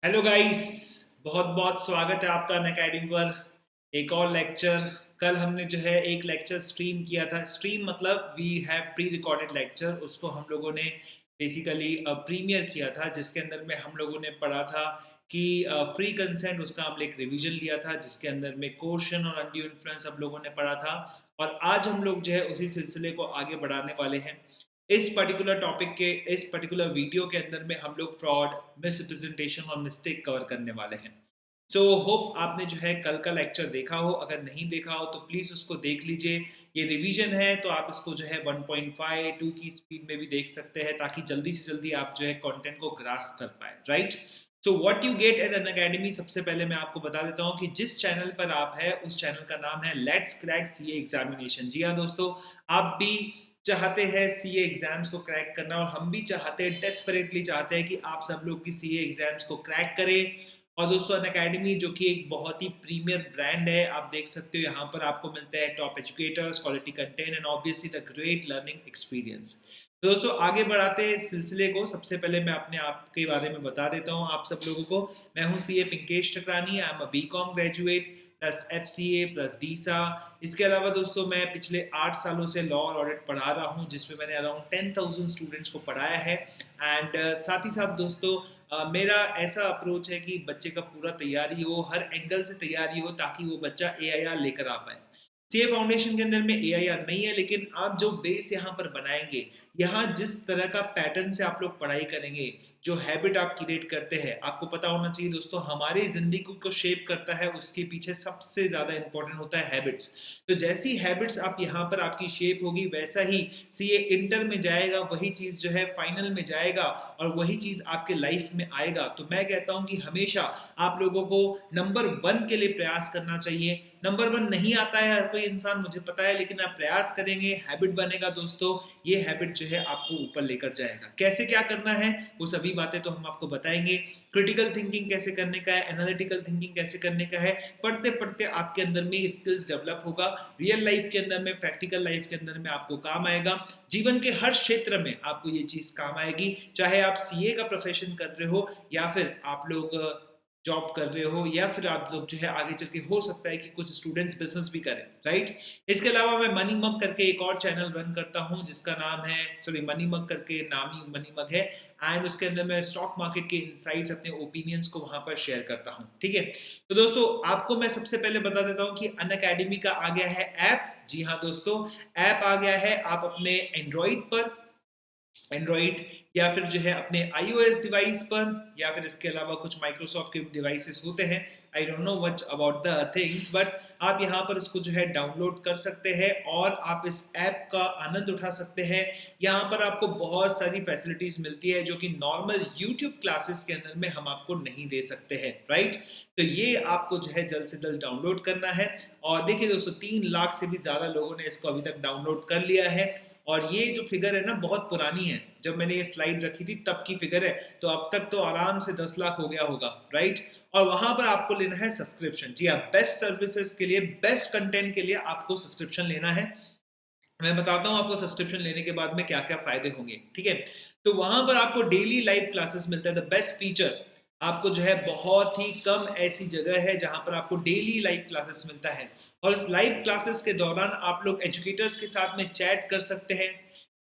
Hello guys, बहुत बहुत स्वागत है आपका अनअकैडमी पर एक और लेक्चर। कल हमने जो है एक लेक्चर स्ट्रीम किया था। स्ट्रीम मतलब we have pre recorded lecture, उसको हम लोगों ने बेसिकली प्रीमियर किया था, जिसके अंदर में हम लोगों ने पढ़ा था कि फ्री कंसेंट, उसका हमने एक रिवीजन लिया था, जिसके अंदर में कोशन और अनड्यू इन्फ्लुएंस हम लोगों ने पढ़ा था। और आज हम लोग जो है उसी सिलसिले को आगे बढ़ाने वाले हैं। इस पर्टिकुलर टॉपिक के इस पर्टिकुलर वीडियो के अंदर में हम लोग फ्रॉड, मिसरिप्रेजेंटेशन और मिस्टेक कवर करने वाले हैं। सो होप आपने जो है कल का लेक्चर देखा हो। अगर नहीं देखा हो तो प्लीज़ उसको देख लीजिए। ये रिवीजन है तो आप इसको जो है 1.5 2 की स्पीड में भी देख सकते हैं, ताकि जल्दी से जल्दी आप जो है कंटेंट को ग्रास्प कर पाए, right. So what you get at Unacademy, सबसे पहले मैं आपको बता देता हूँ कि जिस चैनल पर आप है उस चैनल का नाम है लेट्स क्रैक सीए एग्जामिनेशन। जी हाँ दोस्तों, आप भी चाहते हैं सीए एग्जाम्स को क्रैक करना, और हम भी चाहते हैं, डेस्परेटली चाहते हैं कि आप सब लोग की सीए एग्जाम्स को क्रैक करें। और दोस्तों अनअकैडमी जो कि एक बहुत ही प्रीमियर ब्रांड है, आप देख सकते हो यहाँ पर आपको मिलता है top educators, quality content and obviously the great learning experience. तो दोस्तों आगे बढ़ाते हैं इस सिलसिले को। सबसे पहले मैं अपने आप के बारे में बता देता हूँ आप सब लोगों को। मैं हूँ CA Pinkesh Thakrani, I am a BCom graduate plus FCA plus DISA. इसके अलावा दोस्तों मैं पिछले 8 सालों से लॉ और ऑडिट पढ़ा रहा हूँ, जिसमें मैंने अराउंड 10,000 स्टूडेंट्स को पढ़ाया है। एंड साथ ही साथ दोस्तों मेरा ऐसा अप्रोच है कि बच्चे का पूरा तैयारी हो, हर एंगल से तैयारी हो, ताकि वो बच्चा एआईआर लेकर आ पाए। सीए फाउंडेशन के अंदर में एआईआर नहीं है, लेकिन आप जो बेस यहाँ पर बनाएंगे, यहाँ जिस तरह का पैटर्न से आप लोग पढ़ाई करेंगे, जो हैबिट आप क्रिएट करते हैं, आपको पता होना चाहिए दोस्तों, हमारी जिंदगी को शेप करता है, उसके पीछे सबसे ज्यादा इंपॉर्टेंट होता है हैबिट्स। तो जैसी हैबिट्स आप यहाँ पर आपकी शेप होगी, वैसा ही सीए इंटर में जाएगा, वही चीज जो है फाइनल में जाएगा, और वही चीज आपके लाइफ में आएगा। तो मैं कहता हूं कि हमेशा आप लोगों को नंबर 1 के लिए प्रयास करना चाहिए। नंबर 1 नहीं आता है हर कोई इंसान, मुझे पता है, लेकिन आप प्रयास करेंगे, हैबिट बनेगा दोस्तों। ये हैबिट जो है आपको ऊपर लेकर जाएगा। कैसे क्या करना है वो सभी बातें तो हम आपको बताएंगे। क्रिटिकल थिंकिंग कैसे करने का है, एनालिटिकल थिंकिंग कैसे करने का है, पढ़ते पढ़ते आपके अंदर में स्किल्स डेवलप होगा। रियल लाइफ के अंदर में, प्रैक्टिकल लाइफ के अंदर में आपको काम आएगा। जीवन के हर क्षेत्र में आपको ये चीज काम आएगी, चाहे आप सीए का प्रोफेशन कर रहे हो, या फिर आप लोग जॉब कर रहे हो, या फिर आप लोग जो है आगे चल के हो सकता है कि कुछ स्टूडेंट्स बिजनेस भी करें, राइट। इसके अलावा मैं मनी मग करके एक और चैनल रन करता हूं, जिसका नाम है, सॉरी, मनी मग करके नाम ही मनी मग है। एंड उसके अंदर मैं स्टॉक मार्केट के इनसाइट्स, अपने ओपिनियंस को वहां पर शेयर करता हूं, ठीक है। तो दोस्तों आपको मैं सबसे पहले बता देता हूं कि अनअकैडमी का आ गया है ऐप। जी हाँ दोस्तों, ऐप आ गया है। आप अपने एंड्रॉइड या फिर जो है अपने iOS डिवाइस पर, या फिर इसके अलावा कुछ माइक्रोसॉफ्ट के डिवाइसेस होते हैं, I don't know much about the things, but आप यहाँ पर इसको जो है डाउनलोड कर सकते हैं और आप इस ऐप का आनंद उठा सकते हैं। यहाँ पर आपको बहुत सारी फैसिलिटीज मिलती है जो कि नॉर्मल यूट्यूब क्लासेस के अंदर में हम आपको नहीं दे सकते हैं, राइट। तो ये आपको जो है जल्द से जल्द डाउनलोड करना है। और देखिए दोस्तों, 3 लाख से भी ज्यादा लोगों ने इसको अभी तक डाउनलोड कर लिया है। और ये जो फिगर है ना, बहुत पुरानी है, जब मैंने ये स्लाइड रखी थी तब की फिगर है। तो अब तक तो आराम से 10 लाख हो गया होगा, राइट। और वहां पर आपको लेना है सब्सक्रिप्शन। जी हाँ, बेस्ट सर्विसेज के लिए, बेस्ट कंटेंट के लिए आपको सब्सक्रिप्शन लेना है। मैं बताता हूँ आपको सब्सक्रिप्शन लेने के बाद में क्या क्या फायदे होंगे, ठीक है। तो वहां पर आपको डेली लाइव क्लासेस मिलता है। द बेस्ट फीचर, आपको जो है बहुत ही कम ऐसी जगह है जहां पर आपको डेली लाइव क्लासेस मिलता है। और इस लाइव क्लासेस के दौरान आप लोग एजुकेटर्स के साथ में चैट कर सकते हैं,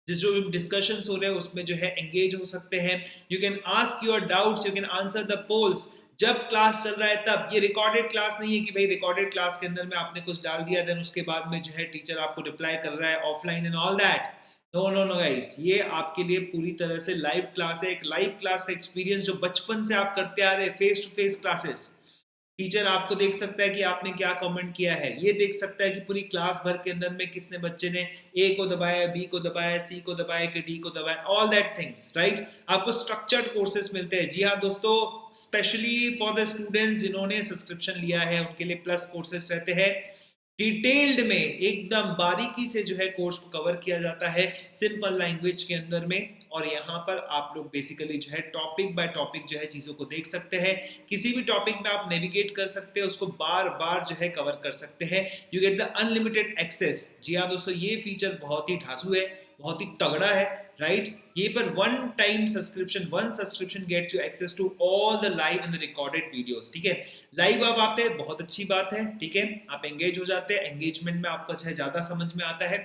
जिस जो डिस्कशंस हो रहे हैं उसमें जो है एंगेज हो सकते हैं। You can ask your doubts, you can answer the polls जब क्लास चल रहा है तब। ये रिकॉर्डेड क्लास नहीं है कि भाई रिकॉर्डेड क्लास के अंदर में आपने कुछ डाल दिया, देन उसके बाद में जो है टीचर आपको रिप्लाई कर रहा है offline and all that. No no no guys, ये आपके लिए पूरी तरह से लाइव क्लास है। एक लाइव क्लास का एक्सपीरियंस जो बचपन से आप करते आ रहे हैं, face to face classes. Teacher आपको देख सकता है कि आपने क्या कमेंट किया है, ये देख सकता है कि पूरी क्लास भर के अंदर में किसने बच्चे ने ए को दबाया, बी को दबाया, सी को दबाया, कि डी को दबाया, ऑल दैट थिंग्स, राइट। आपको स्ट्रक्चर्ड कोर्सेज मिलते हैं। जी हाँ दोस्तों, स्पेशली फॉर द स्टूडेंट्स जिन्होंने सब्सक्रिप्शन लिया है, उनके लिए प्लस कोर्सेज रहते हैं। डिटेल्ड में एकदम बारीकी से जो है कोर्स को कवर किया जाता है, सिंपल लैंग्वेज के अंदर में। और यहाँ पर आप लोग बेसिकली जो है टॉपिक बाय टॉपिक जो है चीजों को देख सकते हैं। किसी भी टॉपिक में आप नेविगेट कर सकते हैं, उसको बार बार जो है कवर कर सकते हैं। You get the unlimited access. जी हाँ दोस्तों, ये फीचर बहुत ही ढांसू है, बहुत ही तगड़ा है, राइट। ये पर one time subscription, one subscription gets you access to all the live and recorded videos. ठीक है, लाइव आप आते हैं, बहुत अच्छी बात है। ठीक है, आप एंगेज हो जाते हैं, एंगेजमेंट में आपको अच्छा ज्यादा समझ में आता है।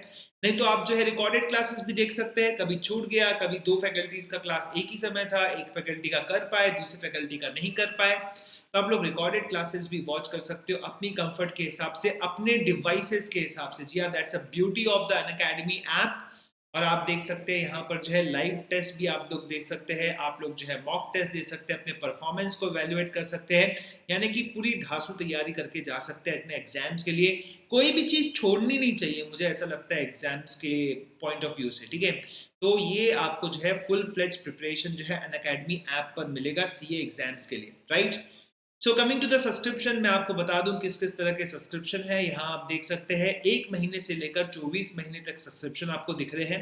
नहीं तो आप जो है रिकॉर्डेड क्लासेस भी देख सकते हैं, कभी छूट गया, कभी दो फैकल्टीज का क्लास एक ही समय था, एक फैकल्टी का कर पाए, दूसरी फैकल्टी का नहीं कर पाए, तो आप लोग रिकॉर्डेड क्लासेस भी वॉच कर सकते हो अपनी कंफर्ट के हिसाब से, अपने डिवाइसेस के हिसाब से। जी हाँ, that's a beauty of the Unacademy app. और आप देख सकते हैं यहाँ पर जो है लाइव टेस्ट भी आप लोग देख सकते हैं, आप लोग जो है मॉक टेस्ट दे सकते हैं, अपने परफॉर्मेंस को वैल्यूएट कर सकते हैं, यानी कि पूरी ढांसू तैयारी करके जा सकते हैं अपने एग्जाम्स के लिए। कोई भी चीज़ छोड़नी नहीं चाहिए, मुझे ऐसा लगता है एग्जाम्स के पॉइंट ऑफ व्यू से। ठीक है, तो ये आपको जो है फुल फ्लेज प्रिपरेशन जो है अनअकैडमी ऐप पर मिलेगा सीए एग्जाम्स के लिए, right. So coming to the subscription, मैं आपको बता दूं किस किस तरह के सब्सक्रिप्शन है। यहाँ आप देख सकते हैं 1 महीने से लेकर 24 महीने तक सब्सक्रिप्शन आपको दिख रहे हैं।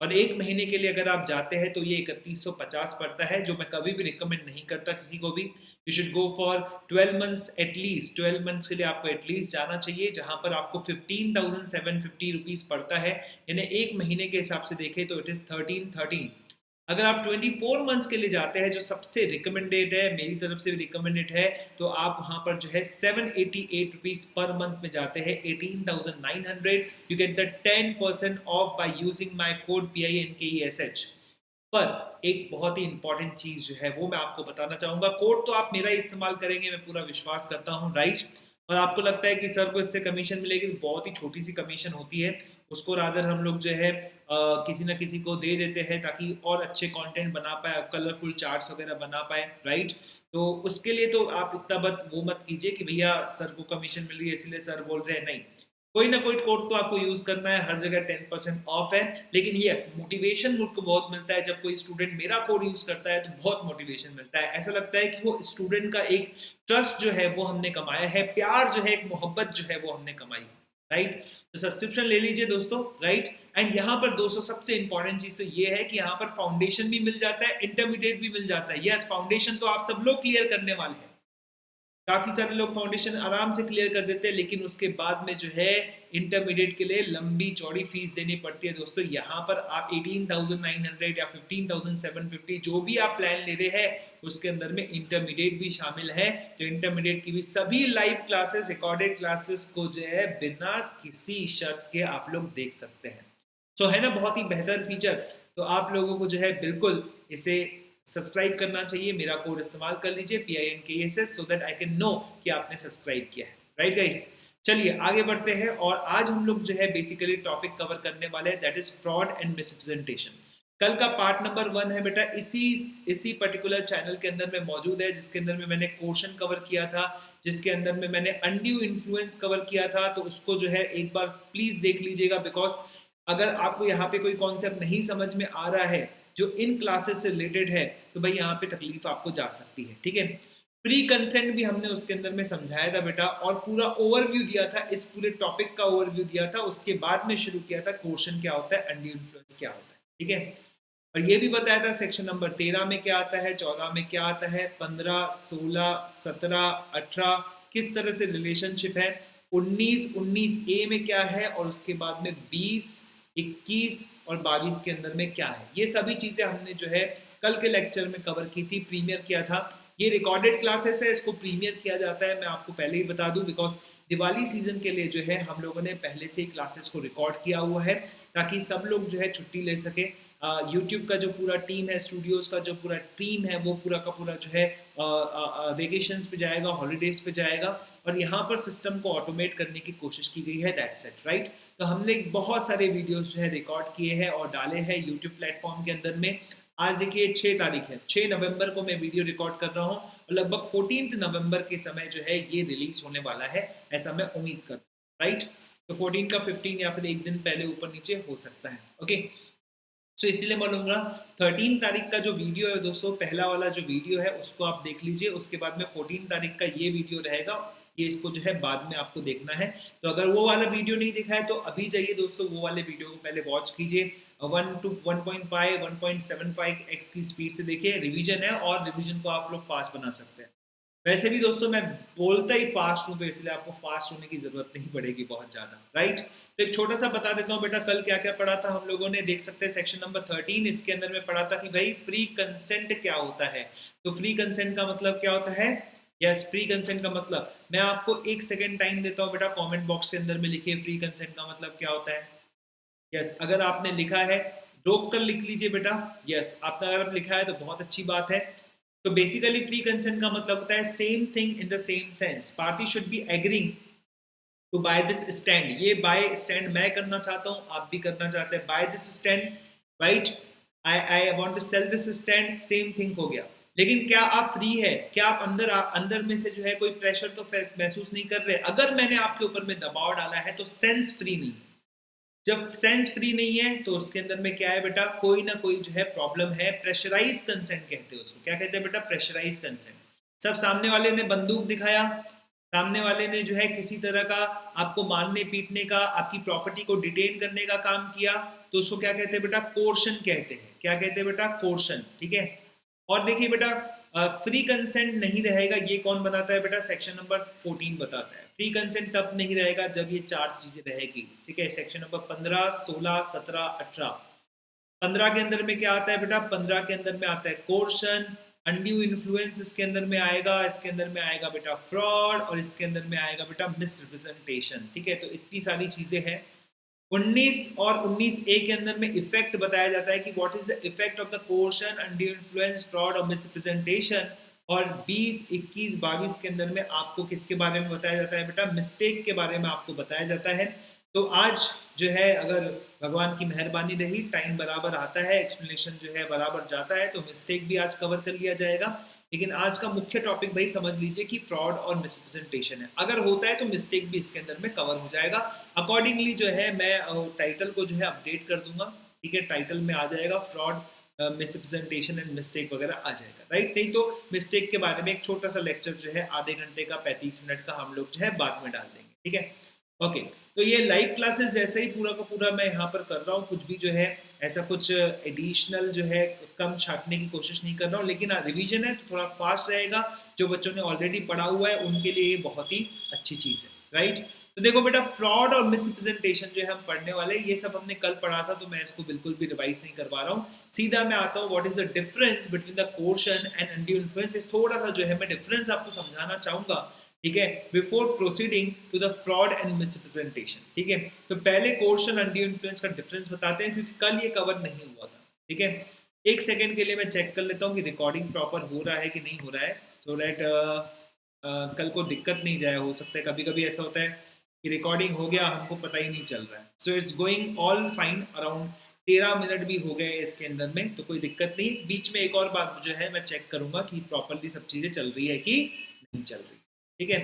और 1 महीने के लिए अगर आप जाते हैं तो ये 3150 पड़ता है, जो मैं कभी भी रिकमेंड नहीं करता किसी को भी। You should go for 12 months at least, 12 months के लिए आपको एटलीस्ट जाना चाहिए, जहां पर आपको 15,750 रुपीज पड़ता है। यानी 1 महीने के हिसाब से देखें तो इट इज 1313। अगर आप 24 मंथ्स के लिए जाते हैं, जो सबसे रिकमेंडेड है, मेरी तरफ से भी रिकमेंडेड है, तो आप वहां पर जो है 788 रुपीज पर मंथ में जाते हैं, 18,900। You get the 10% of by using my code PINKESH। पर एक बहुत ही इंपॉर्टेंट चीज जो है वो मैं आपको बताना चाहूंगा। कोड तो आप मेरा ही इस्तेमाल करेंगे, मैं पूरा विश्वास करता हूँ, राइट। और आपको लगता है कि सर को इससे कमीशन मिलेगी, तो बहुत ही छोटी सी कमीशन होती है, उसको रादर हम लोग जो है किसी ना किसी को दे देते हैं ताकि और अच्छे कंटेंट बना पाए, कलरफुल चार्ट्स वगैरह बना पाए, राइट। तो उसके लिए तो आप इतना वो मत कीजिए कि भैया सर को कमीशन मिल रही है इसलिए सर बोल रहे हैं, नहीं। कोई ना कोई कोड तो आपको यूज करना है, हर जगह 10% ऑफ है। लेकिन यस, मोटिवेशन मुझको बहुत मिलता है जब कोई स्टूडेंट मेरा कोड यूज करता है, तो बहुत मोटिवेशन मिलता है। ऐसा लगता है कि वो स्टूडेंट का एक ट्रस्ट जो है वो हमने कमाया है, प्यार जो है, एक मोहब्बत जो है वो हमने कमाई, राइट। तो सब्सक्रिप्शन ले लीजिए दोस्तों, राइट। एंड यहाँ पर दोस्तों सबसे इंपॉर्टेंट चीज तो ये है कि यहाँ पर फाउंडेशन भी मिल जाता है, इंटरमीडिएट भी मिल जाता है। यस, फाउंडेशन तो आप सब लोग क्लियर करने वाले हैं, काफी सारे लोग फाउंडेशन आराम से क्लियर कर देते हैं, लेकिन उसके बाद में जो है इंटरमीडिएट के लिए लंबी चौड़ी फीस देनी पड़ती है दोस्तों। यहाँ पर आप 18,900 या 15,750 जो भी आप प्लान ले रहे हैं, उसके अंदर में इंटरमीडिएट भी शामिल है। तो इंटरमीडिएट की भी सभी लाइव क्लासेस, रिकॉर्डेड क्लासेस को जो है बिना किसी शर्त के आप लोग देख सकते हैं। तो है ना बहुत ही बेहतर फीचर। तो आप लोगों को जो है बिल्कुल इसे सब्सक्राइब करना चाहिए, मेरा कोड इस्तेमाल कर लीजिए PINKESS, so that I can know कि आपने सब्सक्राइब किया है, राइट गाइस। चलिए आगे बढ़ते हैं, और आज हम लोग जो है बेसिकली टॉपिक कवर करने वाले हैं, दैट इज फ्रॉड एंड मिसप्रेजेंटेशन। कल का पार्ट नंबर 1 है बेटा, इसी पर्टिकुलर चैनल के अंदर में मौजूद है, जिसके अंदर में मैंने क्वेश्चन कवर किया था, जिसके अंदर में मैंने अनड्यू इन्फ्लुएंस कवर किया था। तो उसको जो है एक बार प्लीज देख लीजिएगा, बिकॉज अगर आपको यहाँ पे कोई कॉन्सेप्ट नहीं समझ में आ रहा है जो इन क्लासेस से रिलेटेड है, तो भाई यहाँ पे तकलीफ आपको जा सकती है, ठीक है। प्री कंसेंट भी हमने उसके अंदर में समझाया था बेटा, और पूरा ओवरव्यू दिया था, इस पूरे टॉपिक का ओवरव्यू दिया था। उसके बाद में शुरू किया था क्वेश्चन क्या होता है, अनड्यू इन्फ्लुएंस क्या होता है, ठीक है। और ये भी बताया था सेक्शन नंबर 13 में क्या आता है, 14 में क्या आता है, 15, 16, 17, 18 किस तरह से रिलेशनशिप है, 19 ए में क्या है, और उसके बाद में 20, 21 और 22 के अंदर में क्या है। ये सभी चीजें हमने जो है कल के लेक्चर में कवर की थी, प्रीमियर किया था। ये रिकॉर्डेड क्लासेस है, इसको प्रीमियर किया जाता है, मैं आपको पहले ही बता दूं, बिकॉज दिवाली सीजन के लिए जो है हम लोगों ने पहले से ही क्लासेस को रिकॉर्ड किया हुआ है, ताकि सब लोग जो है छुट्टी ले सके। यूट्यूब का जो पूरा टीम है, स्टूडियोज का जो पूरा टीम है, वो पूरा का पूरा जो है वेकेशंस पे जाएगा, हॉलीडेज पे जाएगा, और यहाँ पर सिस्टम को ऑटोमेट करने की कोशिश की गई है, दैट्स इट, राइट। तो हमने बहुत सारे वीडियोस जो है रिकॉर्ड किए हैं और डाले हैं यूट्यूब प्लेटफॉर्म के अंदर में। आज देखिए 6 तारीख है, 6 नवंबर को मैं वीडियो रिकॉर्ड कर रहा हूँ, और लगभग 14 नवंबर के समय जो है ये रिलीज होने वाला है, ऐसा मैं उम्मीद करता हूँ, राइट। तो 14 का 15 या फिर एक दिन पहले ऊपर नीचे हो सकता है, ओके। सो इसीलिए बोलूँगा 13 तारीख का जो वीडियो है दोस्तों, पहला वाला जो वीडियो है उसको आप देख लीजिए। उसके बाद में 14 तारीख का ये वीडियो रहेगा, ये इसको जो है बाद में आपको देखना है। तो अगर वो वाला वीडियो नहीं देखा है तो अभी जाइए दोस्तों, वो वाले वीडियो को पहले वॉच कीजिए। 1 to 1.5 1.75x की स्पीड से देखिए, रिवीजन है और रिवीजन को आप लोग फास्ट बना सकते हैं। वैसे भी दोस्तों मैं बोलता ही फास्ट हूँ, तो इसलिए आपको फास्ट होने की जरूरत नहीं पड़ेगी बहुत ज्यादा, राइट। तो एक छोटा सा बता देता हूँ बेटा, कल क्या क्या पढ़ा था हम लोगों ने, देख सकते हैं सेक्शन नंबर 13, इसके अंदर में पढ़ा था कि भाई फ्री कंसेंट क्या होता है। तो फ्री कंसेंट का मतलब क्या होता है, यस फ्री कंसेंट का मतलब, मैं आपको एक सेकेंड टाइम देता हूँ बेटा, कॉमेंट बॉक्स के अंदर में लिखिए फ्री कंसेंट का मतलब क्या होता है। यस अगर आपने लिखा है रोक कर लिख लीजिए बेटा, यस आपने अगर लिखा है तो बहुत अच्छी बात है। तो बेसिकली फ्री कंसेंट का मतलब होता है same thing in the same sense, party should be agreeing to buy this stand. ये बाय स्टैंड मैं करना चाहता हूँ, आप भी करना चाहते हैं, buy this stand, right. I want to sell this stand, same thing हो गया। लेकिन क्या आप फ्री है, क्या आप अंदर में से जो है कोई प्रेशर तो महसूस नहीं कर रहे। अगर मैंने आपके ऊपर में दबाव डाला है तो सेंस फ्री नहीं। जब सेंस फ्री नहीं है तो उसके अंदर में क्या है बेटा, कोई ना कोई जो है प्रॉब्लम है। प्रेशराइज कंसेंट कहते हैं उसको, क्या कहते हैं बेटा, प्रेशराइज कंसेंट। सब सामने वाले ने बंदूक दिखाया, सामने वाले ने जो है किसी तरह का आपको मारने पीटने का, आपकी प्रॉपर्टी को डिटेन करने का काम किया, तो उसको क्या कहते हैं बेटा, कोर्शन कहते हैं। क्या कहते हैं बेटा, कोर्शन, ठीक है। और देखिए बेटा फ्री कंसेंट नहीं रहेगा, ये कौन बताता है बेटा, सेक्शन नंबर 14 बताता है। फ्री कंसेंट तब नहीं रहेगा जब ये चार चीजें रहेगी, ठीक है। Section number 15, 16, 17, 18। 15 के अंदर में क्या आता है बेटा, 15 के अंदर में आता है कोर्शन, अनड्यू इन्फ्लुएंस इसके अंदर में आएगा, इसके अंदर में आएगा बेटा फ्रॉड, और इसके अंदर में आएगा बेटा मिसरिप्रेजेंटेशन, ठीक है। तो इतनी सारी चीजें हैं। 19 और 19A के अंदर में इफेक्ट बताया जाता है कि what is the effect of the coercion, undue influence, fraud और मिसरिप्रेजेंटेशन। और 20, 21, 22 के अंदर में आपको किसके बारे में बताया जाता है बेटा, मिस्टेक के बारे में आपको बताया जाता है। तो आज जो है अगर भगवान की मेहरबानी रही, टाइम बराबर आता है, एक्सप्लेनेशन जो है बराबर जाता है, तो मिस्टेक भी आज कवर कर लिया जाएगा। लेकिन आज का मुख्य टॉपिक भाई समझ लीजिए कि फ्रॉड और मिसप्रेजेंटेशन है। अगर होता है तो मिस्टेक भी इसके अंदर में कवर हो जाएगा। अकॉर्डिंगली जो है मैं टाइटल को जो है अपडेट कर दूंगा, ठीक है। टाइटल में आ जाएगा फ्रॉड, मिसप्रेजेंटेशन एंड मिस्टेक वगैरह आ जाएगा, राइट। नहीं तो मिस्टेक के बारे में एक छोटा सा लेक्चर जो है आधे घंटे का 35 मिनट का हम लोग जो है बाद में डाल देंगे, ठीक है। ओके, तो ये लाइव क्लासेस जैसे ही पूरा का पूरा मैं यहाँ पर कर रहा हूँ, कुछ भी जो है ऐसा कुछ एडिशनल जो है कम छाटने की कोशिश नहीं कर रहा हूँ। लेकिन रिवीजन है तो थोड़ा फास्ट रहेगा, जो बच्चों ने ऑलरेडी पढ़ा हुआ है उनके लिए ये बहुत ही अच्छी चीज़ है, राइट। तो देखो बेटा फ्रॉड और मिसरिप्रेजेंटेशन जो है हम पढ़ने वाले, ये सब हमने कल पढ़ा था, तो मैं इसको बिल्कुल भी रिवाइज नहीं करवा रहा हूँ। सीधा मैं आता हूँ what is the difference between the coercion and undue influence. थोड़ा सा जो है मैं डिफरेंस आपको समझाना चाहूंगा, ठीक है, before proceeding to the fraud and misrepresentation, ठीक है। तो पहले कोर्शन अनड्यू इन्फ्लुएंस का डिफरेंस बताते हैं, क्योंकि कल ये कवर नहीं हुआ था, ठीक है। एक सेकंड के लिए मैं चेक कर लेता हूँ कि रिकॉर्डिंग प्रॉपर हो रहा है कि नहीं हो रहा है, सो दैट कल को दिक्कत नहीं जाए। हो सकता है कभी कभी ऐसा होता है कि रिकॉर्डिंग हो गया, हमको पता ही नहीं चल रहा है। So it's going all fine, around 13 minute भी हो गए इसके अंदर में, तो कोई दिक्कत नहीं। बीच में एक और बात जो है मैं चेक करूंगा कि प्रॉपरली सब चीज़ें चल रही है कि नहीं चल रही, ठीक है।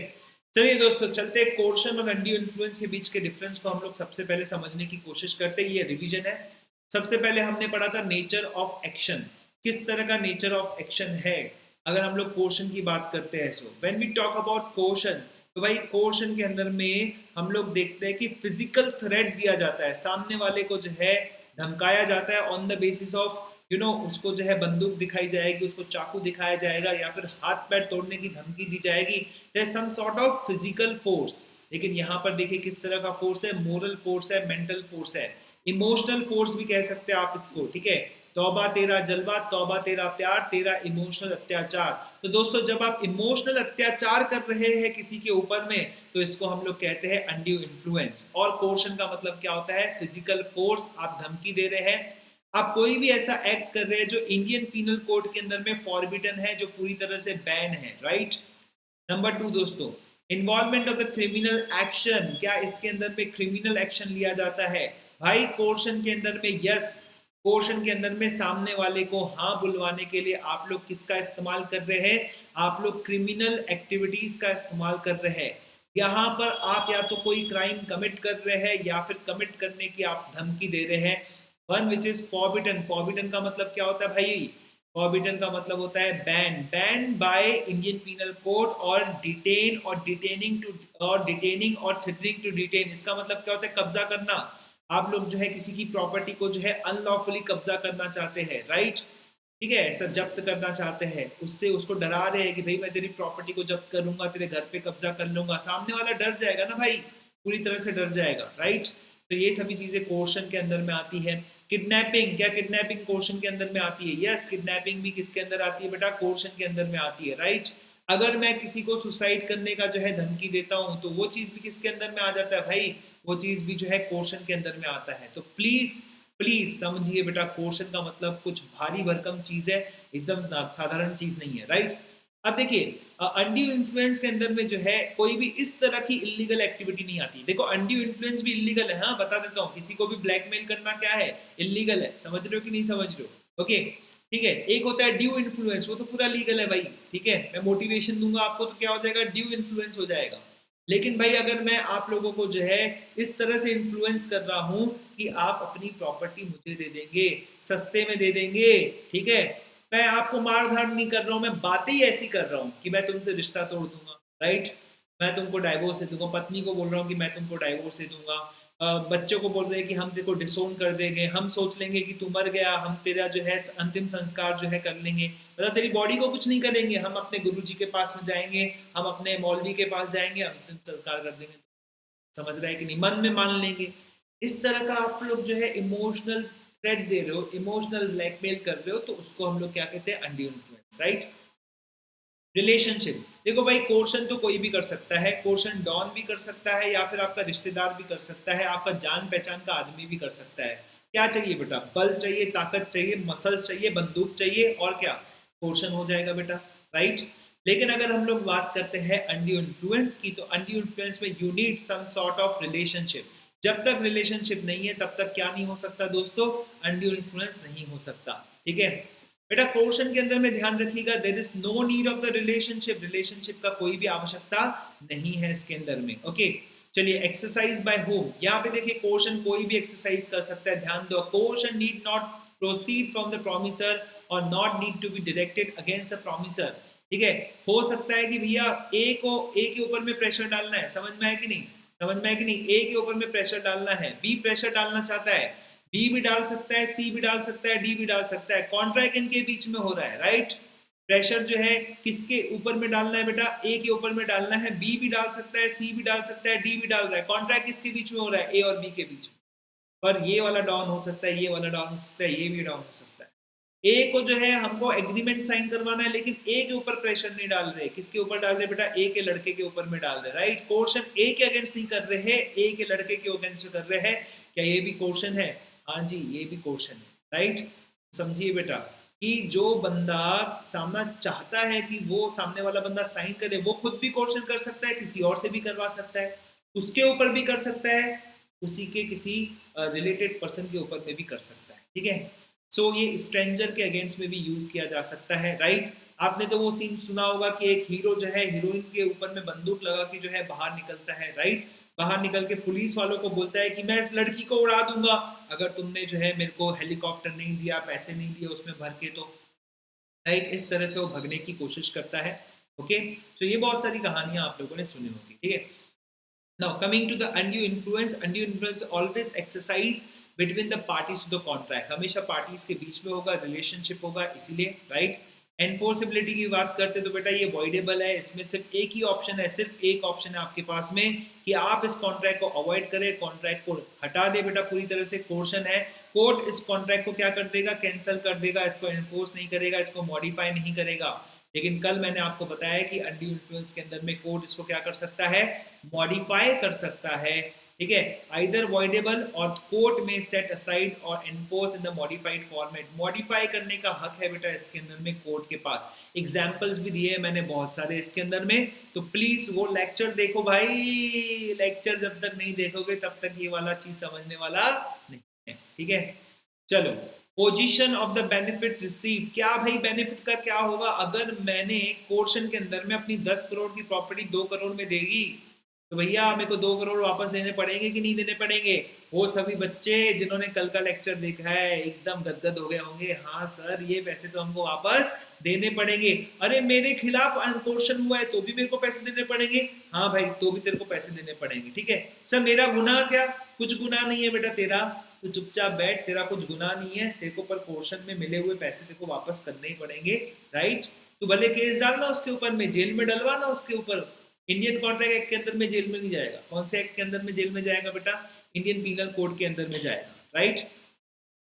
चलिए दोस्तों चलते हैं, कोर्शन और अनड्यू इन्फ्लुएंस के बीच के डिफरेंस को हम लोग सबसे पहले समझने की कोशिश करते हैं। ये रिवीजन है। सबसे पहले हमने पढ़ा था नेचर ऑफ एक्शन, किस तरह का नेचर ऑफ एक्शन है अगर हम लोग कोर्शन की बात करते हैं। So when we talk about coercion, तो भाई कोर्शन के अंदर में हम लोग देखते हैं कि फिजिकल थ्रेट दिया जाता है, सामने वाले को जो है धमकाया जाता है ऑन द बेसिस ऑफ उसको जो है बंदूक दिखाई जाएगी, उसको चाकू दिखाया जाएगा, या फिर हाथ पैर तोड़ने की धमकी दी जाएगी। There some sort of physical force. लेकिन यहाँ पर देखिए किस तरह का फोर्स है, मोरल फोर्स है, मेंटल फोर्स है, इमोशनल फोर्स भी कह सकते हैं आप इसको, ठीक है। तौबा तेरा जलवा, तौबा तेरा प्यार, तेरा इमोशनल अत्याचार। तो दोस्तों जब आप इमोशनल अत्याचार कर रहे हैं किसी के ऊपर में, तो इसको हम लोग कहते हैं अनड्यू इन्फ्लुएंस। और कोर्शन का मतलब क्या होता है, फिजिकल फोर्स, आप धमकी दे रहे हैं, आप कोई भी ऐसा एक्ट कर रहे हैं जो इंडियन पीनल कोड के अंदर में फॉरबिडन है, जो पूरी तरह से बैन है, राइट। नंबर 2 दोस्तों, involvement of the criminal action, क्या इसके अंदर में क्रिमिनल एक्शन लिया जाता है। भाई कोर्शन के अंदर में, यस कोर्शन के अंदर में सामने वाले को हाँ बुलवाने के लिए आप लोग किसका इस्तेमाल कर रहे हैं, आप लोग क्रिमिनल एक्टिविटीज का इस्तेमाल कर रहे हैं। यहाँ पर आप या तो कोई क्राइम कमिट कर रहे हैं या फिर कमिट करने की आप धमकी दे रहे हैं। One which is forbidden, forbidden का मतलब क्या होता है भाई, फॉरबिडन का मतलब होता है ban, ban by Indian penal code, और डिटेन और डिटेनिंग टू, और डिटेनिंग और थ्रेटनिंग टू डिटेन। इसका मतलब क्या होता है, कब्जा करना। आप लोग जो है किसी की प्रॉपर्टी को जो है अनलॉफुली कब्जा करना चाहते हैं, राइट। ठीक है, ऐसा जब्त करना चाहते हैं, उससे उसको डरा रहे हैं कि भाई मैं तेरी प्रॉपर्टी को जब्त करूंगा, तेरे घर पे कब्जा कर लूंगा, सामने वाला डर जाएगा ना भाई, पूरी तरह से डर जाएगा, राइट। तो ये सभी चीजें कोर्शन के अंदर में आती है। किडनैपिंग, क्या किडनैपिंग कोर्शन के अंदर में आती है? यस, किडनैपिंग भी किसके अंदर आती है बेटा? कोर्शन के अंदर में आती है, राइट। अगर मैं किसी को सुसाइड करने का जो है धमकी देता हूँ तो वो चीज भी किसके अंदर में आ जाता है भाई? वो चीज भी जो है कोर्शन के अंदर में आता है। तो प्लीज प्लीज समझिए बेटा, कोर्शन का मतलब कुछ भारी भरकम चीज है, एकदम साधारण चीज नहीं है, राइट। अब देखिए, अनड्यू इन्फ्लुएंस के अंदर में जो है कोई भी इस तरह की इलीगल एक्टिविटी नहीं आती। देखो, अनड्यू इन्फ्लुएंस भी इलीगल है, हाँ बता देता हूँ, किसी को भी ब्लैकमेल करना क्या है? इलीगल है, समझ रहे हो कि नहीं समझ रहे हो? ओके, ठीक है। एक होता है ड्यू इन्फ्लुएंस, वो तो पूरा लीगल है भाई, ठीक है। मैं मोटिवेशन दूंगा आपको तो क्या हो जाएगा? ड्यू इन्फ्लुएंस हो जाएगा। लेकिन भाई अगर मैं आप लोगों को जो है इस तरह से इन्फ्लुएंस कर रहा हूं कि आप अपनी प्रॉपर्टी मुझे दे देंगे, सस्ते में दे देंगे, ठीक है, मैं आपको मार धाड़ नहीं कर रहा हूं, मैं बातें ही ऐसी कर रहा हूं कि मैं तुमसे रिश्ता तोड़ दूंगा, राइट। मैं तुमको डाइवोर्स दे दूंगा, पत्नी को बोल रहा हूँ कि मैं तुमको डाइवोर्स दे दूंगा, बच्चों को बोल रहे हैं कि हम तेरे को डिसोन कर देंगे, हम सोच लेंगे कि तू मर गया, हम तेरा जो है अंतिम संस्कार जो है कर लेंगे, मतलब तेरी बॉडी को कुछ नहीं करेंगे, हम अपने गुरुजी के पास में जाएंगे, हम अपने मौलवी के पास जाएंगे, अंतिम संस्कार कर देंगे। समझ रहा है कि नहीं? मन में मान लेंगे। इस तरह का आप लोग जो है इमोशनल थ्रेट दे रहे हो, इमोशनल ब्लैकमेल कर रहे हो, तो उसको हम लोग क्या कहते हैं? Undue influence, right. रिलेशनशिप, देखो भाई कोर्शन तो कोई भी कर सकता है, कोर्शन डॉन भी कर सकता है, या फिर आपका रिश्तेदार भी कर सकता है, आपका जान पहचान का आदमी भी कर सकता है। क्या चाहिए बेटा? बल चाहिए, ताकत चाहिए, मसल्स चाहिए, बंदूक चाहिए, और क्या? कोर्शन हो जाएगा बेटा, राइट। लेकिन अगर हम लोग बात करते हैं अनड्यू इन्फ्लुएंस की, तो अनड्यू इन्फ्लुएंस में you need some sort of relationship. जब तक रिलेशनशिप नहीं है तब तक क्या नहीं हो सकता दोस्तों? अनड्यू इन्फ्लुएंस नहीं हो सकता, ठीक है। बेटा कोर्शन के अंदर में ध्यान रखिएगा, there is no need of the relationship, relationship का कोई भी आवश्यकता नहीं है इसके अंदर में, ओके। चलिए, एक्सरसाइज बाय होम, यहाँ पे देखिए कोर्शन कोई भी एक्सरसाइज कर सकता है, ध्यान दो। Coercion need not proceed from the promisor or not need to be directed against the promisor, ठीक है। हो सकता है कि भैया ए के ऊपर में प्रेशर डालना है, समझ में आया कि नहीं? समझ में आया कि नहीं? ए के ऊपर में प्रेशर डालना है, बी प्रेशर डालना चाहता है, बी भी डाल सकता है, सी भी डाल सकता है, डी भी डाल सकता है, कॉन्ट्रैक्ट इनके बीच में हो रहा है, राइट। प्रेशर जो है किसके ऊपर में डालना है बेटा? ए के ऊपर में डालना है, बी भी डाल सकता है, सी भी डाल सकता है, डी भी डाल रहा है, कॉन्ट्रैक्ट किसके बीच में हो रहा है? ए और बी के बीच में। पर ये वाला डाउन हो सकता है, ये वाला डाउन हो सकता है, ये भी डाउन हो सकता है। ए को जो है हमको एग्रीमेंट साइन करवाना है, लेकिन ए के ऊपर प्रेशर नहीं डाल रहे, किसके ऊपर डाल रहे बेटा? ए के लड़के के ऊपर में डाल रहे, राइट। क्वेश्चन ए के अगेंस्ट नहीं कर रहे हैं, ए के लड़के के अगेंस्ट कर रहे हैं। क्या ये भी क्वेश्चन है? हाँ जी, ये भी क्वेश्चन है, राइट। समझिए बेटा कि जो बंदा सामना चाहता है कि वो सामने वाला बंदा साइन करे, वो खुद भी क्वेश्चन कर सकता है, किसी और से भी करवा सकता है, उसके ऊपर भी कर सकता है, उसी के किसी रिलेटेड पर्सन के ऊपर में भी कर सकता है, ठीक है। सो ये स्ट्रेंजर के अगेंस्ट में भी यूज किया जा सकता है, राइट। आपने तो वो सीन सुना होगा कि एक हीरो जो है हीरोइन के ऊपर में बंदूक लगा के जो है बाहर निकलता है, राइट। बाहर निकल के पुलिस वालों को बोलता है कि मैं इस लड़की को उड़ा दूंगा अगर तुमने जो है मेरे को हेलीकॉप्टर नहीं दिया, पैसे नहीं दिए उसमें भर के, तो राइट। इस तरह से वो भगने की कोशिश करता है, ओके। तो ये बहुत सारी कहानियां आप लोगों ने सुनी होगी, ठीक है। Now coming to the undue influence always exercise between the parties to the contract, हमेशा parties के बीच में होगा, relationship होगा, इसीलिए, right। एनफोर्सिबिलिटी की बात करते तो बेटा ये वॉइडेबल है, इसमें सिर्फ एक ही ऑप्शन है, सिर्फ एक ऑप्शन है आपके पास में कि आप इस कॉन्ट्रैक्ट को अवॉइड करें, कॉन्ट्रैक्ट को हटा दे बेटा पूरी तरह से। कोर्शन है, कोर्ट इस कॉन्ट्रैक्ट को क्या कर देगा? कैंसिल कर देगा, इसको एनफोर्स नहीं करेगा, इसको मॉडिफाई नहीं करेगा। लेकिन कल मैंने आपको बताया कि अनड्यू इन्फ्लुएंस के अंदर में कोर्ट इसको क्या कर सकता है? मॉडिफाई कर सकता है, ठीक है। आइदर वॉइडेबल और कोर्ट में सेट असाइड और enforce in the modified format, modify करने का हक है बेटा इसके अंदर में कोर्ट के पास। एग्जांपल्स भी दिए मैंने बहुत सारे इसके अंदर में, तो प्लीज वो लेक्चर देखो भाई, लेक्चर जब तक नहीं देखोगे तब तक ये वाला चीज समझने वाला नहीं है, ठीक है। चलो, position of the benefit received, क्या भाई बेनिफिट का क्या होगा? अगर मैंने कोर्शन के अंदर में अपनी 10 करोड़ की प्रॉपर्टी 2 करोड़ में देगी, तो भैया मेरे को 2 करोड़ वापस देने पड़ेंगे कि नहीं देने पड़ेंगे? वो सभी बच्चे जिन्होंने कल का लेक्चर देखा है एकदम गदगद हो गए होंगे, हाँ सर ये पैसे तो हमको वापस देने पड़ेंगे। अरे मेरे खिलाफ क्वेश्चन हुआ है तो भी मेरे को पैसे देने पड़ेंगे? हाँ भाई, तो भी तेरे को पैसे देने पड़ेंगे, ठीक है। सर मेरा गुनाह क्या? कुछ गुनाह नहीं है बेटा तेरा, तो चुपचाप बैठ, तेरा कुछ गुनाह नहीं है, तेरे को पर पोर्शन में मिले हुए पैसे तेरे को वापस करने ही पड़ेंगे, राइट। तो भले केस डालना उसके ऊपर में, जेल में डलवाना उसके ऊपर, इंडियन कॉन्ट्रैक्ट एक्ट के अंदर में जेल में नहीं जाएगा। कौन से एक्ट के अंदर में जेल में जाएगा बेटा? इंडियन पीनल कोड के अंदर में जाएगा, राइट।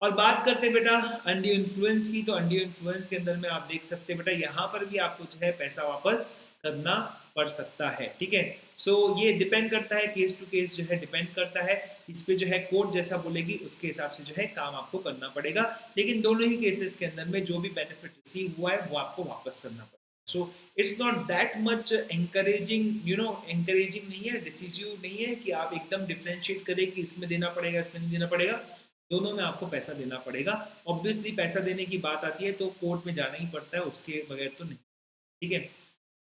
और बात करते हैं बेटा अनड्यू इन्फ्लुएंस की, तो अनड्यू इन्फ्लुएंस के अंदर में आप देख सकते हैं बेटा यहाँ पर भी आपको जो है पैसा वापस करना पड़ सकता है, ठीक है। सो ये डिपेंड करता है, केस टू केस जो है डिपेंड करता है, इस पे जो है कोर्ट जैसा बोलेगी उसके हिसाब से जो है काम आपको करना पड़ेगा। लेकिन दोनों ही केसेस के अंदर में जो भी बेनिफिट रिसीव हुआ है वो आपको वापस करना पड़ेगा। So it's not that much encouraging, you know, encouraging नहीं है, डिसिसिव नहीं है कि आप एकदम डिफ्रेंशिएट करें कि इसमें देना पड़ेगा इसमें नहीं देना पड़ेगा, दोनों में आपको पैसा देना पड़ेगा। ऑब्वियसली पैसा देने की बात आती है तो कोर्ट में जाना ही पड़ता है, उसके बगैर तो नहीं, ठीक है।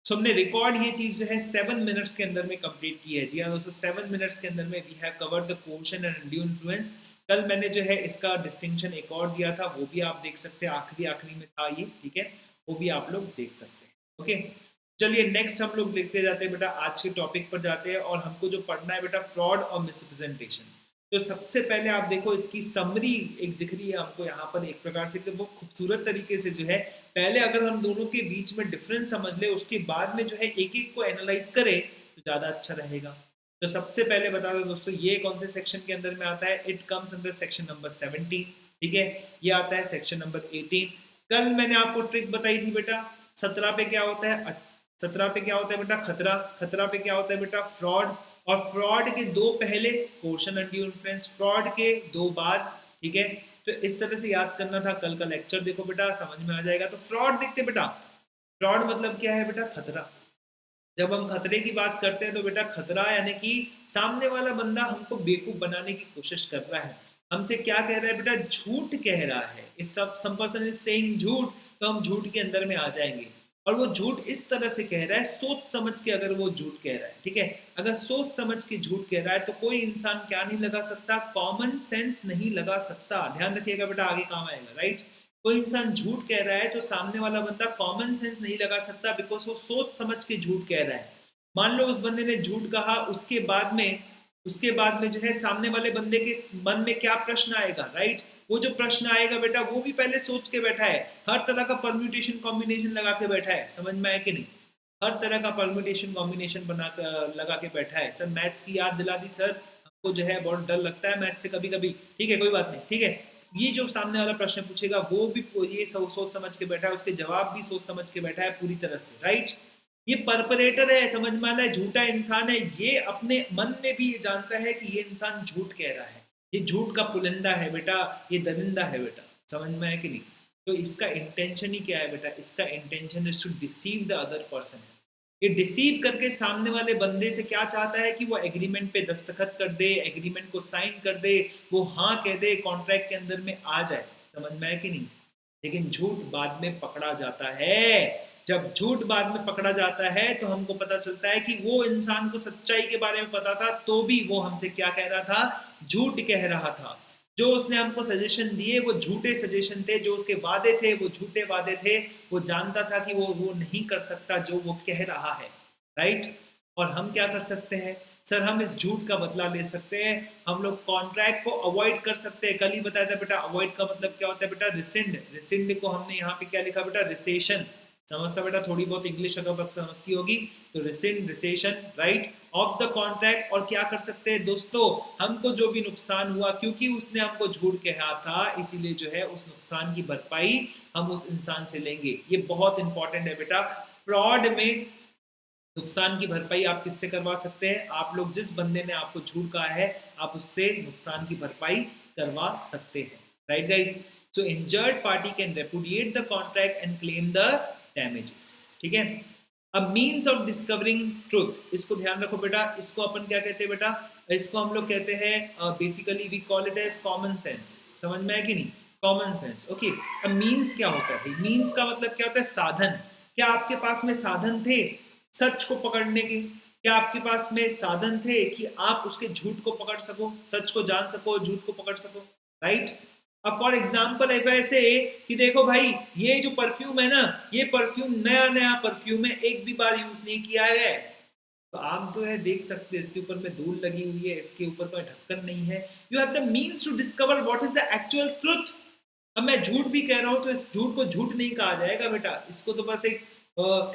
सो हमने रिकॉर्ड ये चीज जो है 7 मिनट्स के अंदर में कंप्लीट की है। जी हाँ दोस्तों, 7 मिनट्स के अंदर में we have covered the coercion and undue influence. कल मैंने जो है इसका डिस्टिंक्शन एक और दिया था, वो भी आप देख सकते हैं, आखिरी में था ये, ठीक है, वो भी आप लोग देख सकते हैं। ओके, चलिए नेक्स्ट हम लोग देखते जाते हैं बेटा, आज के टॉपिक पर जाते हैं। और हमको जो पढ़ना है बेटा फ्रॉड और मिसरिप्रेजेंटेशन। तो सबसे पहले आप देखो इसकी समरी एक दिख रही है हमको यहाँ पर, एक प्रकार से बहुत खूबसूरत तरीके से जो है, पहले अगर हम दोनों के बीच में डिफरेंस समझ ले उसके बाद में जो है एक एक को एनालाइज करें तो ज़्यादा अच्छा रहेगा। तो सबसे पहले बता दो दोस्तों, ये कौन से सेक्शन के अंदर में आता है? It comes under section number 17, ठीक है। ये आता है सेक्शन नंबर 18। कल मैंने आपको ट्रिक बताई थी बेटा, 17 पे क्या होता है? 17 पे क्या होता है बेटा? खतरा। खतरा पे क्या होता है बेटा? फ्रॉड। और फ्रॉड के दो पहले कोर्शन अनड्यू इन्फ्लुएंस, फ्रॉड के दो बाद, ठीक है। तो इस तरह से याद करना था। कल का लेक्चर देखो बेटा, समझ में आ जाएगा। तो फ्रॉड देखते बेटा, फ्रॉड मतलब क्या है बेटा? खतरा। जब हम खतरे की बात करते हैं तो बेटा खतरा यानी कि सामने वाला बंदा हमको बेवकूफ बनाने की कोशिश कर रहा है, हमसे क्या कह रहा है बेटा? झूठ कह रहा है। इस सब सम पर्सन इज सेइंग झूठ, तो हम झूठ के अंदर में आ जाएंगे। और वो झूठ इस तरह से कह रहा है, सोच समझ के अगर वो झूठ कह रहा है, ठीक है। अगर सोच समझ के झूठ कह रहा है तो कोई इंसान क्या नहीं लगा सकता? कॉमन सेंस नहीं लगा सकता। ध्यान रखिएगा बेटा, आगे काम आएगा, राइट। कोई इंसान झूठ कह रहा है तो सामने वाला बंदा कॉमन सेंस नहीं लगा सकता, बिकॉज वो सोच समझ के झूठ कह रहा है। मान लो उस बंदे ने झूठ कहा, उसके बाद में जो है सामने वाले बंदे के मन में क्या प्रश्न आएगा, राइट। वो जो प्रश्न आएगा बेटा वो भी पहले सोच के बैठा है, हर तरह का परम्यूटेशन कॉम्बिनेशन लगा के बैठा है। समझ में आया कि नहीं? हर तरह का परम्यूटेशन कॉम्बिनेशन बना कर लगा के बैठा है। सर मैथ्स की याद दिला दी सर, हमको जो है बहुत डर लगता है मैथ्स से कभी कभी, ठीक है, कोई बात नहीं, ठीक है। ये जो सामने वाला प्रश्न पूछेगा वो भी ये सोच समझ के बैठा है, उसके जवाब भी सोच समझ के बैठा है पूरी तरह से, राइट। ये परपरेटर है, समझ में आ रहा है, झूठा इंसान है। ये अपने मन में भी ये जानता है कि ये इंसान झूठ कह रहा है, ये झूठ का पुलिंदा है बेटा, ये दरिंदा है बेटा। समझ में आया कि नहीं? तो इसका इंटेंशन ही क्या है बेटा? इसका intention is to deceive the other person. ये डिसीव करके सामने वाले बंदे से क्या चाहता है कि वो एग्रीमेंट पे दस्तखत कर दे, एग्रीमेंट को साइन कर दे, वो हाँ कह दे, कॉन्ट्रैक्ट के अंदर में आ जाए। समझ में आया कि नहीं? लेकिन झूठ बाद में पकड़ा जाता है। जब झूठ बाद में पकड़ा जाता है तो हमको पता चलता है कि वो इंसान को सच्चाई के बारे में पता था तो भी वो हमसे क्या कह रहा था? झूठ कह रहा था। जो उसने हमको सजेशन दिए वो झूठे सजेशन थे, जो उसके वादे थे वो झूठे वादे थे। वो जानता था कि वो नहीं कर सकता जो वो कह रहा है, राइट। और हम क्या कर सकते हैं सर? हम इस झूठ का बदला ले सकते हैं, हम लोग कॉन्ट्रैक्ट को अवॉइड कर सकते हैं। कल ही बताया था बेटा, अवॉइड का मतलब क्या होता है बेटा? रिसिंड। रिसिंड को हमने यहाँ पे क्या लिखा बेटा? रिसेशन। समझता बेटा? थोड़ी बहुत इंग्लिश अगर समझती होगी तो rescind, rescission, right, of the contract. और क्या कर सकते हैं दोस्तों? हमको जो भी नुकसान हुआ, क्योंकि उसने हमको झूठ कहा था, इसीलिए जो है उस नुकसान की भरपाई हम उस इंसान से लेंगे। ये बहुत इंपॉर्टेंट है बेटा। फ्रॉड में नुकसान की भरपाई आप किससे करवा सकते हैं? आप लोग जिस बंदे ने आपको झूठ कहा है आप उससे नुकसान की भरपाई करवा सकते हैं, right guys. So injured party can repudiate the contract and claim the damages, ठीक है। अब मीन्स ऑफ डिस्कवरिंग ट्रूथ, इसको ध्यान रखो बेटा। इसको अपन क्या कहते हैं बेटा? इसको हम लोग कहते हैं basically we call it as common sense. समझ में है कि नहीं? Common sense, okay. अब मीन्स क्या होता है? मीन्स का मतलब क्या होता है? साधन। क्या आपके पास में साधन थे सच को पकड़ने के? क्या आपके पास में साधन थे कि आप उसके झूठ को पकड़ सको, सच को जान सको, झूठ को पकड़ सको, राइट। अब फॉर एग्जाम्पल ऐसे कि देखो भाई ये जो परफ्यूम है ना, ये परफ्यूम नया नया परफ्यूम है, एक भी बार यूज नहीं किया है, तो आप जो है देख सकते हैं इसके ऊपर में धूल लगी हुई है, इसके ऊपर कोई ढक्कन नहीं है। You have the means to discover what is the actual truth. अब मैं झूठ भी कह रहा हूँ तो इस झूठ को झूठ नहीं कहा जाएगा बेटा, इसको तो बस एक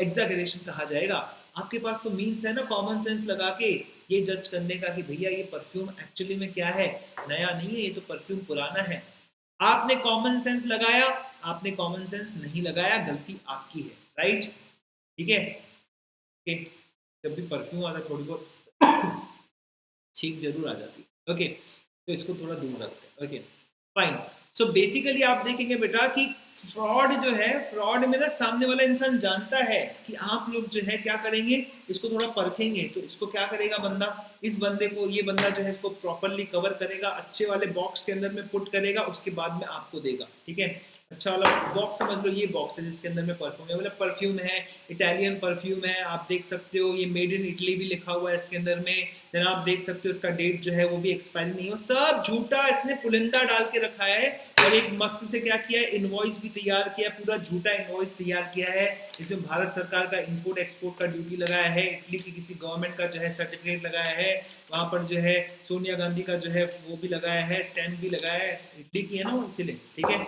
एग्जैगरेशन कहा जाएगा। आपके पास तो मीन्स है ना कॉमन सेंस लगा के ये जज करने का कि भैया ये परफ्यूम एक्चुअली में क्या है, नया नहीं है, ये तो परफ्यूम पुराना है। आपने कॉमन सेंस लगाया, आपने कॉमन सेंस नहीं लगाया, गलती आपकी है, राइट? ठीक है, ओके। जब भी परफ्यूम आता है थोड़ी बहुत छींक जरूर आ जाती है, ओके, तो इसको थोड़ा दूर रखते हैं, ओके फाइन। सो बेसिकली आप देखेंगे बेटा कि फ्रॉड जो है, फ्रॉड में ना सामने वाला इंसान जानता है कि आप लोग जो है क्या करेंगे, इसको थोड़ा परखेंगे, तो इसको क्या करेगा बंदा, इस बंदे को, ये बंदा जो है इसको प्रॉपरली कवर करेगा, अच्छे वाले बॉक्स के अंदर में पुट करेगा, उसके बाद में आपको देगा, ठीक है। अच्छा वाला बॉक्स समझ लो, ये बॉक्स है जिसके अंदर में परफ्यूम है, मतलब परफ्यूम है, इटालियन परफ्यूम है, आप देख सकते हो ये मेड इन इटली भी लिखा हुआ है इसके अंदर में, देन आप देख सकते हो इसका डेट जो है वो भी एक्सपायरी नहीं हो, सब झूठा इसने पुलिंदा डाल के रखा है। और एक मस्त से क्या किया है, इनवॉइस भी तैयार किया है, पूरा झूठा इनवॉइस तैयार किया है, इसमें भारत सरकार का इंपोर्ट एक्सपोर्ट का ड्यूटी लगाया है, इटली की किसी गवर्नमेंट का जो है सर्टिफिकेट लगाया है, वहाँ पर जो है सोनिया गांधी का जो है वो भी लगाया है, स्टैंप भी लगाया है, इटली की है ना वो, इसीलिए, ठीक है।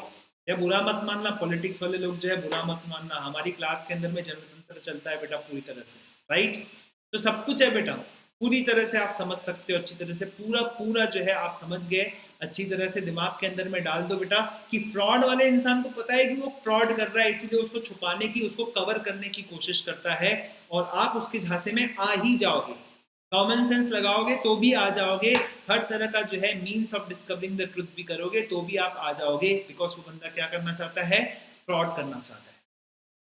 या बुरा मत मानना, पॉलिटिक्स वाले लोग जो है बुरा मत मानना, हमारी क्लास के अंदर में जनतंत्र चलता है बेटा पूरी तरह से, राइट? तो सब कुछ है बेटा, पूरी तरह से आप समझ सकते हो, अच्छी तरह से पूरा पूरा जो है आप समझ गए, अच्छी तरह से दिमाग के अंदर में डाल दो बेटा कि फ्रॉड वाले इंसान को पता है कि वो फ्रॉड कर रहा है, इसीलिए उसको छुपाने की, उसको कवर करने की कोशिश करता है, और आप उसके झांसे में आ ही जाओगे, कॉमन सेंस लगाओगे तो भी आ जाओगे, हर तरह का जो है means of discovering the truth भी करोगे तो भी आप आ जाओगे, बिकॉज वो बंदा क्या करना चाहता है, फ्रॉड करना चाहता है।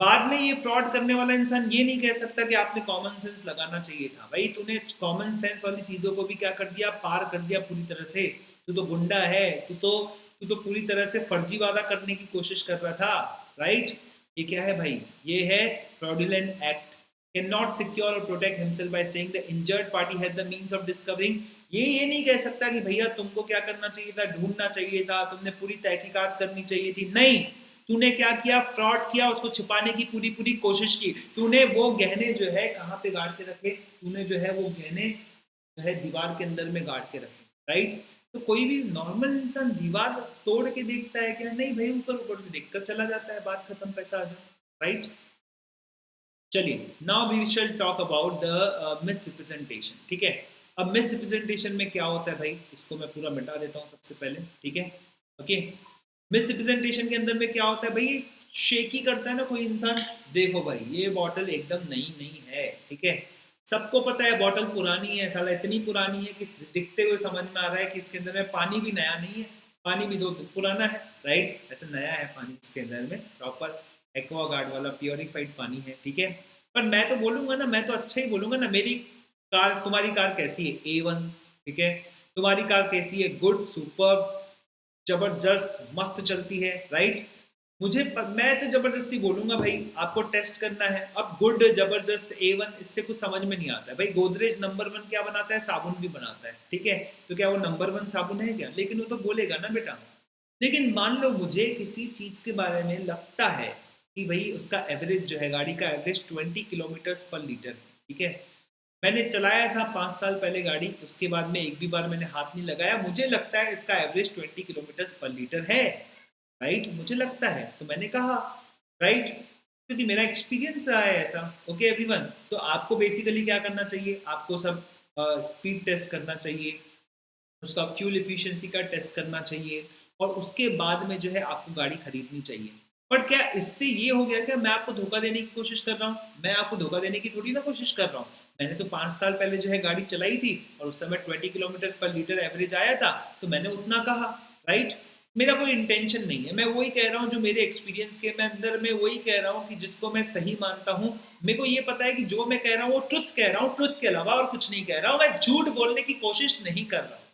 बाद में ये फ्रॉड करने वाला इंसान ये नहीं कह सकता कि आपने कॉमन सेंस लगाना चाहिए था, भाई तूने कॉमन सेंस वाली चीजों को भी क्या कर दिया, पार कर दिया पूरी तरह से, तू तो गुंडा है, तू तो पूरी तरह से फर्जी वादा करने की कोशिश कर रहा था, राइट? ये क्या है भाई, ये है fraudulent act. cannot secure or protect himself by saying the injured party had the means of discovering। ये नहीं कह सकता कि भैया तुमको क्या करना चाहिए था, ढूंढना चाहिए था, तुमने पूरी तहकीकात करनी चाहिए थी, नहीं, तूने क्या किया, फ्रॉड किया, उसको छुपाने की पूरी पूरी कोशिश की, तूने वो गहने जो है कहाँ पे गाड़ के रखे, तूने जो है वो गहने जो है दीवार के अंदर में गाड़ के रखे, राइट? तो कोई भी नॉर्मल इंसान दीवार तोड़ के देखता है क्या, नहीं भाई, ऊपर ऊपर से देखकर चला जाता है, बात खत्म, पैसा आ जाए, राइट? चलिए, now we shall talk about the misrepresentation, ठीक है। अब मिस रिप्रेजेंटेशन में क्या होता है भाई, इसको मैं पूरा मिटा देता हूँ सबसे पहले, ठीक है, ओके। मिस रिप्रेजेंटेशन के अंदर में क्या होता है भाई, शेकी करता है ना कोई इंसान, देखो भाई ये बॉटल एकदम नई नहीं है, ठीक है, सबको पता है बॉटल पुरानी है, साला इतनी पुरानी है कि दिखते हुए समझ में आ रहा है कि इसके अंदर में पानी भी नया नहीं है, पानी भी दो पुराना है, राइट? ऐसे नया है पानी इसके अंदर में, प्रॉपर एक्वागार्ड वाला प्योरीफाइड पानी है, ठीक है। पर मैं तो बोलूंगा ना, मैं तो अच्छा ही बोलूंगा ना, मेरी कार, तुम्हारी कार कैसी है, A1, ठीक है, तुम्हारी कार कैसी है, गुड, सुपर, जबरदस्त, मस्त चलती है, राइट? मैं तो जबरदस्ती बोलूंगा भाई, आपको टेस्ट करना है, अब गुड, जबरदस्त, A1 इससे कुछ समझ में नहीं आता है भाई, गोदरेज नंबर 1 क्या बनाता है, साबुन भी बनाता है, ठीक है, तो क्या वो नंबर 1 साबुन है क्या, लेकिन वो तो बोलेगा ना बेटा। लेकिन मान लो मुझे किसी चीज के बारे में लगता है कि भाई उसका एवरेज जो है, गाड़ी का एवरेज 20 किलोमीटर पर लीटर, ठीक है, मैंने चलाया था 5 साल पहले गाड़ी, उसके बाद में एक भी बार मैंने हाथ नहीं लगाया, मुझे लगता है इसका एवरेज 20 किलोमीटर पर लीटर है, राइट? मुझे लगता है, तो मैंने कहा, राइट, क्योंकि मेरा एक्सपीरियंस रहा है ऐसा, ओके एवरीवन। तो आपको बेसिकली क्या करना चाहिए, आपको सब स्पीड टेस्ट करना चाहिए, उसका फ्यूल एफिशिएंसी का टेस्ट करना चाहिए, और उसके बाद में जो है आपको गाड़ी खरीदनी चाहिए। पर क्या इससे ये हो गया, क्या मैं आपको धोखा देने की कोशिश कर रहा हूँ, मैं आपको धोखा देने की थोड़ी ना कोशिश कर रहा हूँ, मैंने तो 5 साल पहले जो है गाड़ी चलाई थी और उस समय 20 किलोमीटर पर लीटर एवरेज आया था, तो मैंने उतना कहा, राइट? मेरा कोई इंटेंशन नहीं है, मैं वही कह रहा हूँ जो मेरे एक्सपीरियंस के मैं अंदर में वही कह रहा हूँ कि जिसको मैं सही मानता हूँ, मेरे को ये पता है कि जो मैं कह रहा हूँ वो ट्रुथ कह रहा हूँ, ट्रुथ के अलावा और कुछ नहीं कह रहा हूँ, मैं झूठ बोलने की कोशिश नहीं कर रहा हूँ।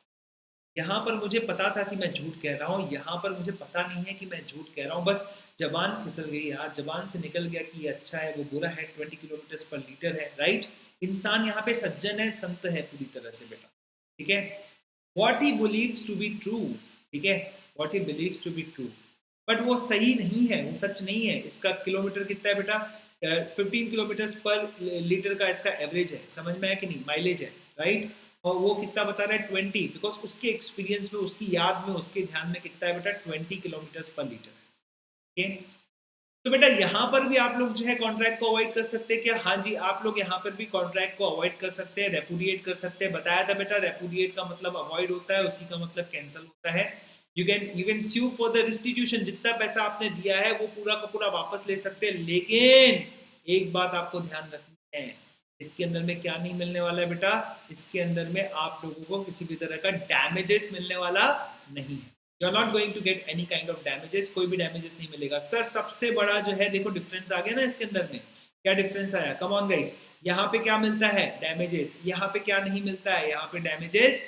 यहाँ पर मुझे पता था कि मैं झूठ कह रहा हूँ, यहाँ पर मुझे पता नहीं है कि मैं झूठ कह रहा हूँ, बस जबान फिसल गई यार, जबान से निकल गया कि ये अच्छा है, वो बुरा है, 20 किलोमीटर पर लीटर है, राइट? इंसान यहाँ पे सज्जन है, संत है पूरी तरह से बेटा, ठीक है। What he believes to be true, ठीक है, what he believes to be true, but वो सही नहीं है, वो सच नहीं है। इसका किलोमीटर कितना है बेटा, 15 किलोमीटर पर लीटर का इसका एवरेज है, समझ में आया कि नहीं, माइलेज है, राइट। और वो कितना बता रहा है 20, बिकॉज उसके एक्सपीरियंस में, उसकी याद में, उसके ध्यान में कितना है बेटा 20 किलोमीटर पर लीटर, ठीक है। तो बेटा यहाँ पर भी आप लोग जो है कॉन्ट्रैक्ट को अवॉइड कर सकते हैं क्या? हाँ जी, आप लोग यहाँ पर भी कॉन्ट्रैक्ट को अवॉइड कर सकते हैं, रेपुडिएट कर सकते हैं। बताया था बेटा रेपुडिएट का मतलब अवॉइड होता है, उसी का मतलब कैंसिल होता है। You can sue for the restitution, जितना पैसा आपने दिया है वो पूरा का पूरा वापस ले सकते हैं। लेकिन एक बात आपको ध्यान रखनी है, इसके अंदर में क्या नहीं मिलने वाला है बेटा, इसके अंदर में आप लोगों को किसी भी तरह का डैमेजेस मिलने वाला नहीं है। You are not going to get any kind of damages, कोई भी डैमेजेस नहीं मिलेगा। सर सबसे बड़ा जो है देखो डिफरेंस आ गया ना इसके अंदर में, क्या डिफरेंस आया, कम ऑन गाइस। यहाँ पे क्या मिलता है, डैमेजेस, यहाँ पे क्या नहीं मिलता है, यहाँ पे damages.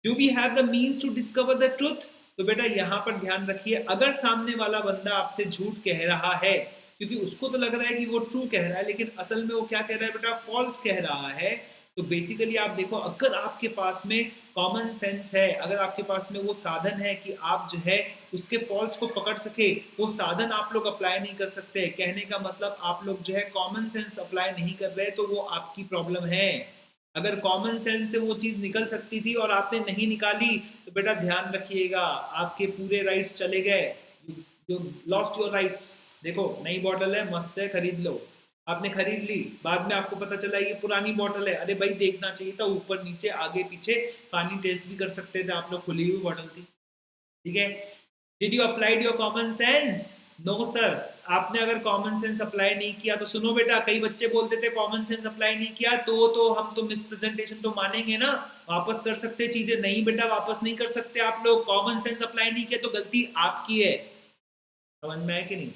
Do we have the means to discover the truth? तो बेटा यहाँ पर ध्यान रखिए, अगर सामने वाला बंदा आपसे झूठ कह रहा है, क्योंकि उसको तो लग रहा है कि वो ट्रू कह रहा है, लेकिन असल में वो क्या कह रहा है बेटा, फॉल्स कह रहा है। तो बेसिकली आप देखो, अगर आपके पास में कॉमन सेंस है, अगर आपके पास में वो साधन है कि आप जो है उसके फॉल्स को पकड़ सके, वो साधन आप लोग अप्लाई नहीं कर सकते। कहने का मतलब आप लोग जो है कॉमन सेंस अप्लाई नहीं कर रहे, तो वो आपकी प्रॉब्लम है। अगर कॉमन सेंस से वो चीज निकल सकती थी और आपने नहीं निकाली, तो बेटा ध्यान रखिएगा आपके पूरे राइट्स चले गए, यू लॉस्ट योर राइट्स। देखो नई बॉटल है, मस्त है, खरीद लो। आपने खरीद ली, बाद में आपको पता चला ये पुरानी बॉटल है, अरे भाई देखना चाहिए था ऊपर नीचे आगे पीछे, पानी टेस्ट भी कर सकते थे आप लोग, खुली हुई बॉटल थी, ठीक है। Did you applied your common sense? No sir, आपने अगर कॉमन सेंस अप्लाई नहीं किया तो सुनो बेटा, कई बच्चे बोलते थे कॉमन सेंस अप्लाई नहीं किया तो हम तो मिसप्रेजेंटेशन तो मानेंगे ना, वापस कर सकते चीजें। नहीं बेटा, वापस नहीं कर सकते आप लोग, कॉमन सेंस अप्लाई नहीं किया तो गलती आपकी है। समझ में आया कि नहीं?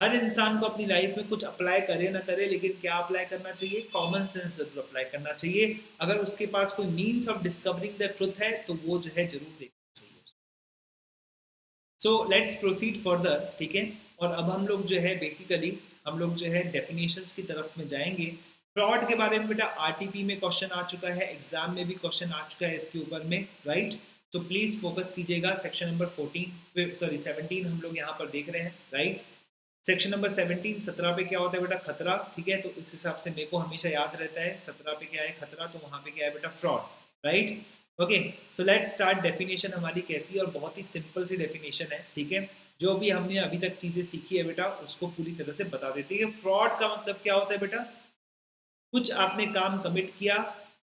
हर इंसान को अपनी लाइफ में कुछ अप्लाई करे ना करे, लेकिन क्या अप्लाई करना चाहिए, कॉमन सेंस जरूर अप्लाई करना चाहिए। अगर उसके पास कोई means of discovering the truth है तो वो जो है जरूर देखना चाहिए। सो लेट्स प्रोसीड फर्दर, ठीक है। और अब हम लोग जो है बेसिकली हम लोग जो है डेफिनेशंस की तरफ में जाएंगे। फ्रॉड के बारे में बेटा आरटीपी में क्वेश्चन आ चुका है, एग्जाम में भी क्वेश्चन आ चुका है इसके ऊपर में, राइट। तो प्लीज फोकस कीजिएगा। सेक्शन नंबर 17 हम लोग यहाँ पर देख रहे हैं, राइट। सेक्शन नंबर 17 पे क्या होता है बेटा, खतरा, ठीक है। तो इस हिसाब से मेरे को हमेशा याद रहता है 17 पे क्या है, खतरा, तो वहाँ पे क्या है बेटा, fraud, right. Okay, so let's start. Definition हमारी कैसी, और बहुत ही सिंपल सी डेफिनेशन है, ठीक है। जो भी हमने अभी तक चीजें सीखी है बेटा उसको पूरी तरह से बता देते हैं। फ्रॉड का मतलब क्या होता है बेटा, कुछ आपने काम कमिट किया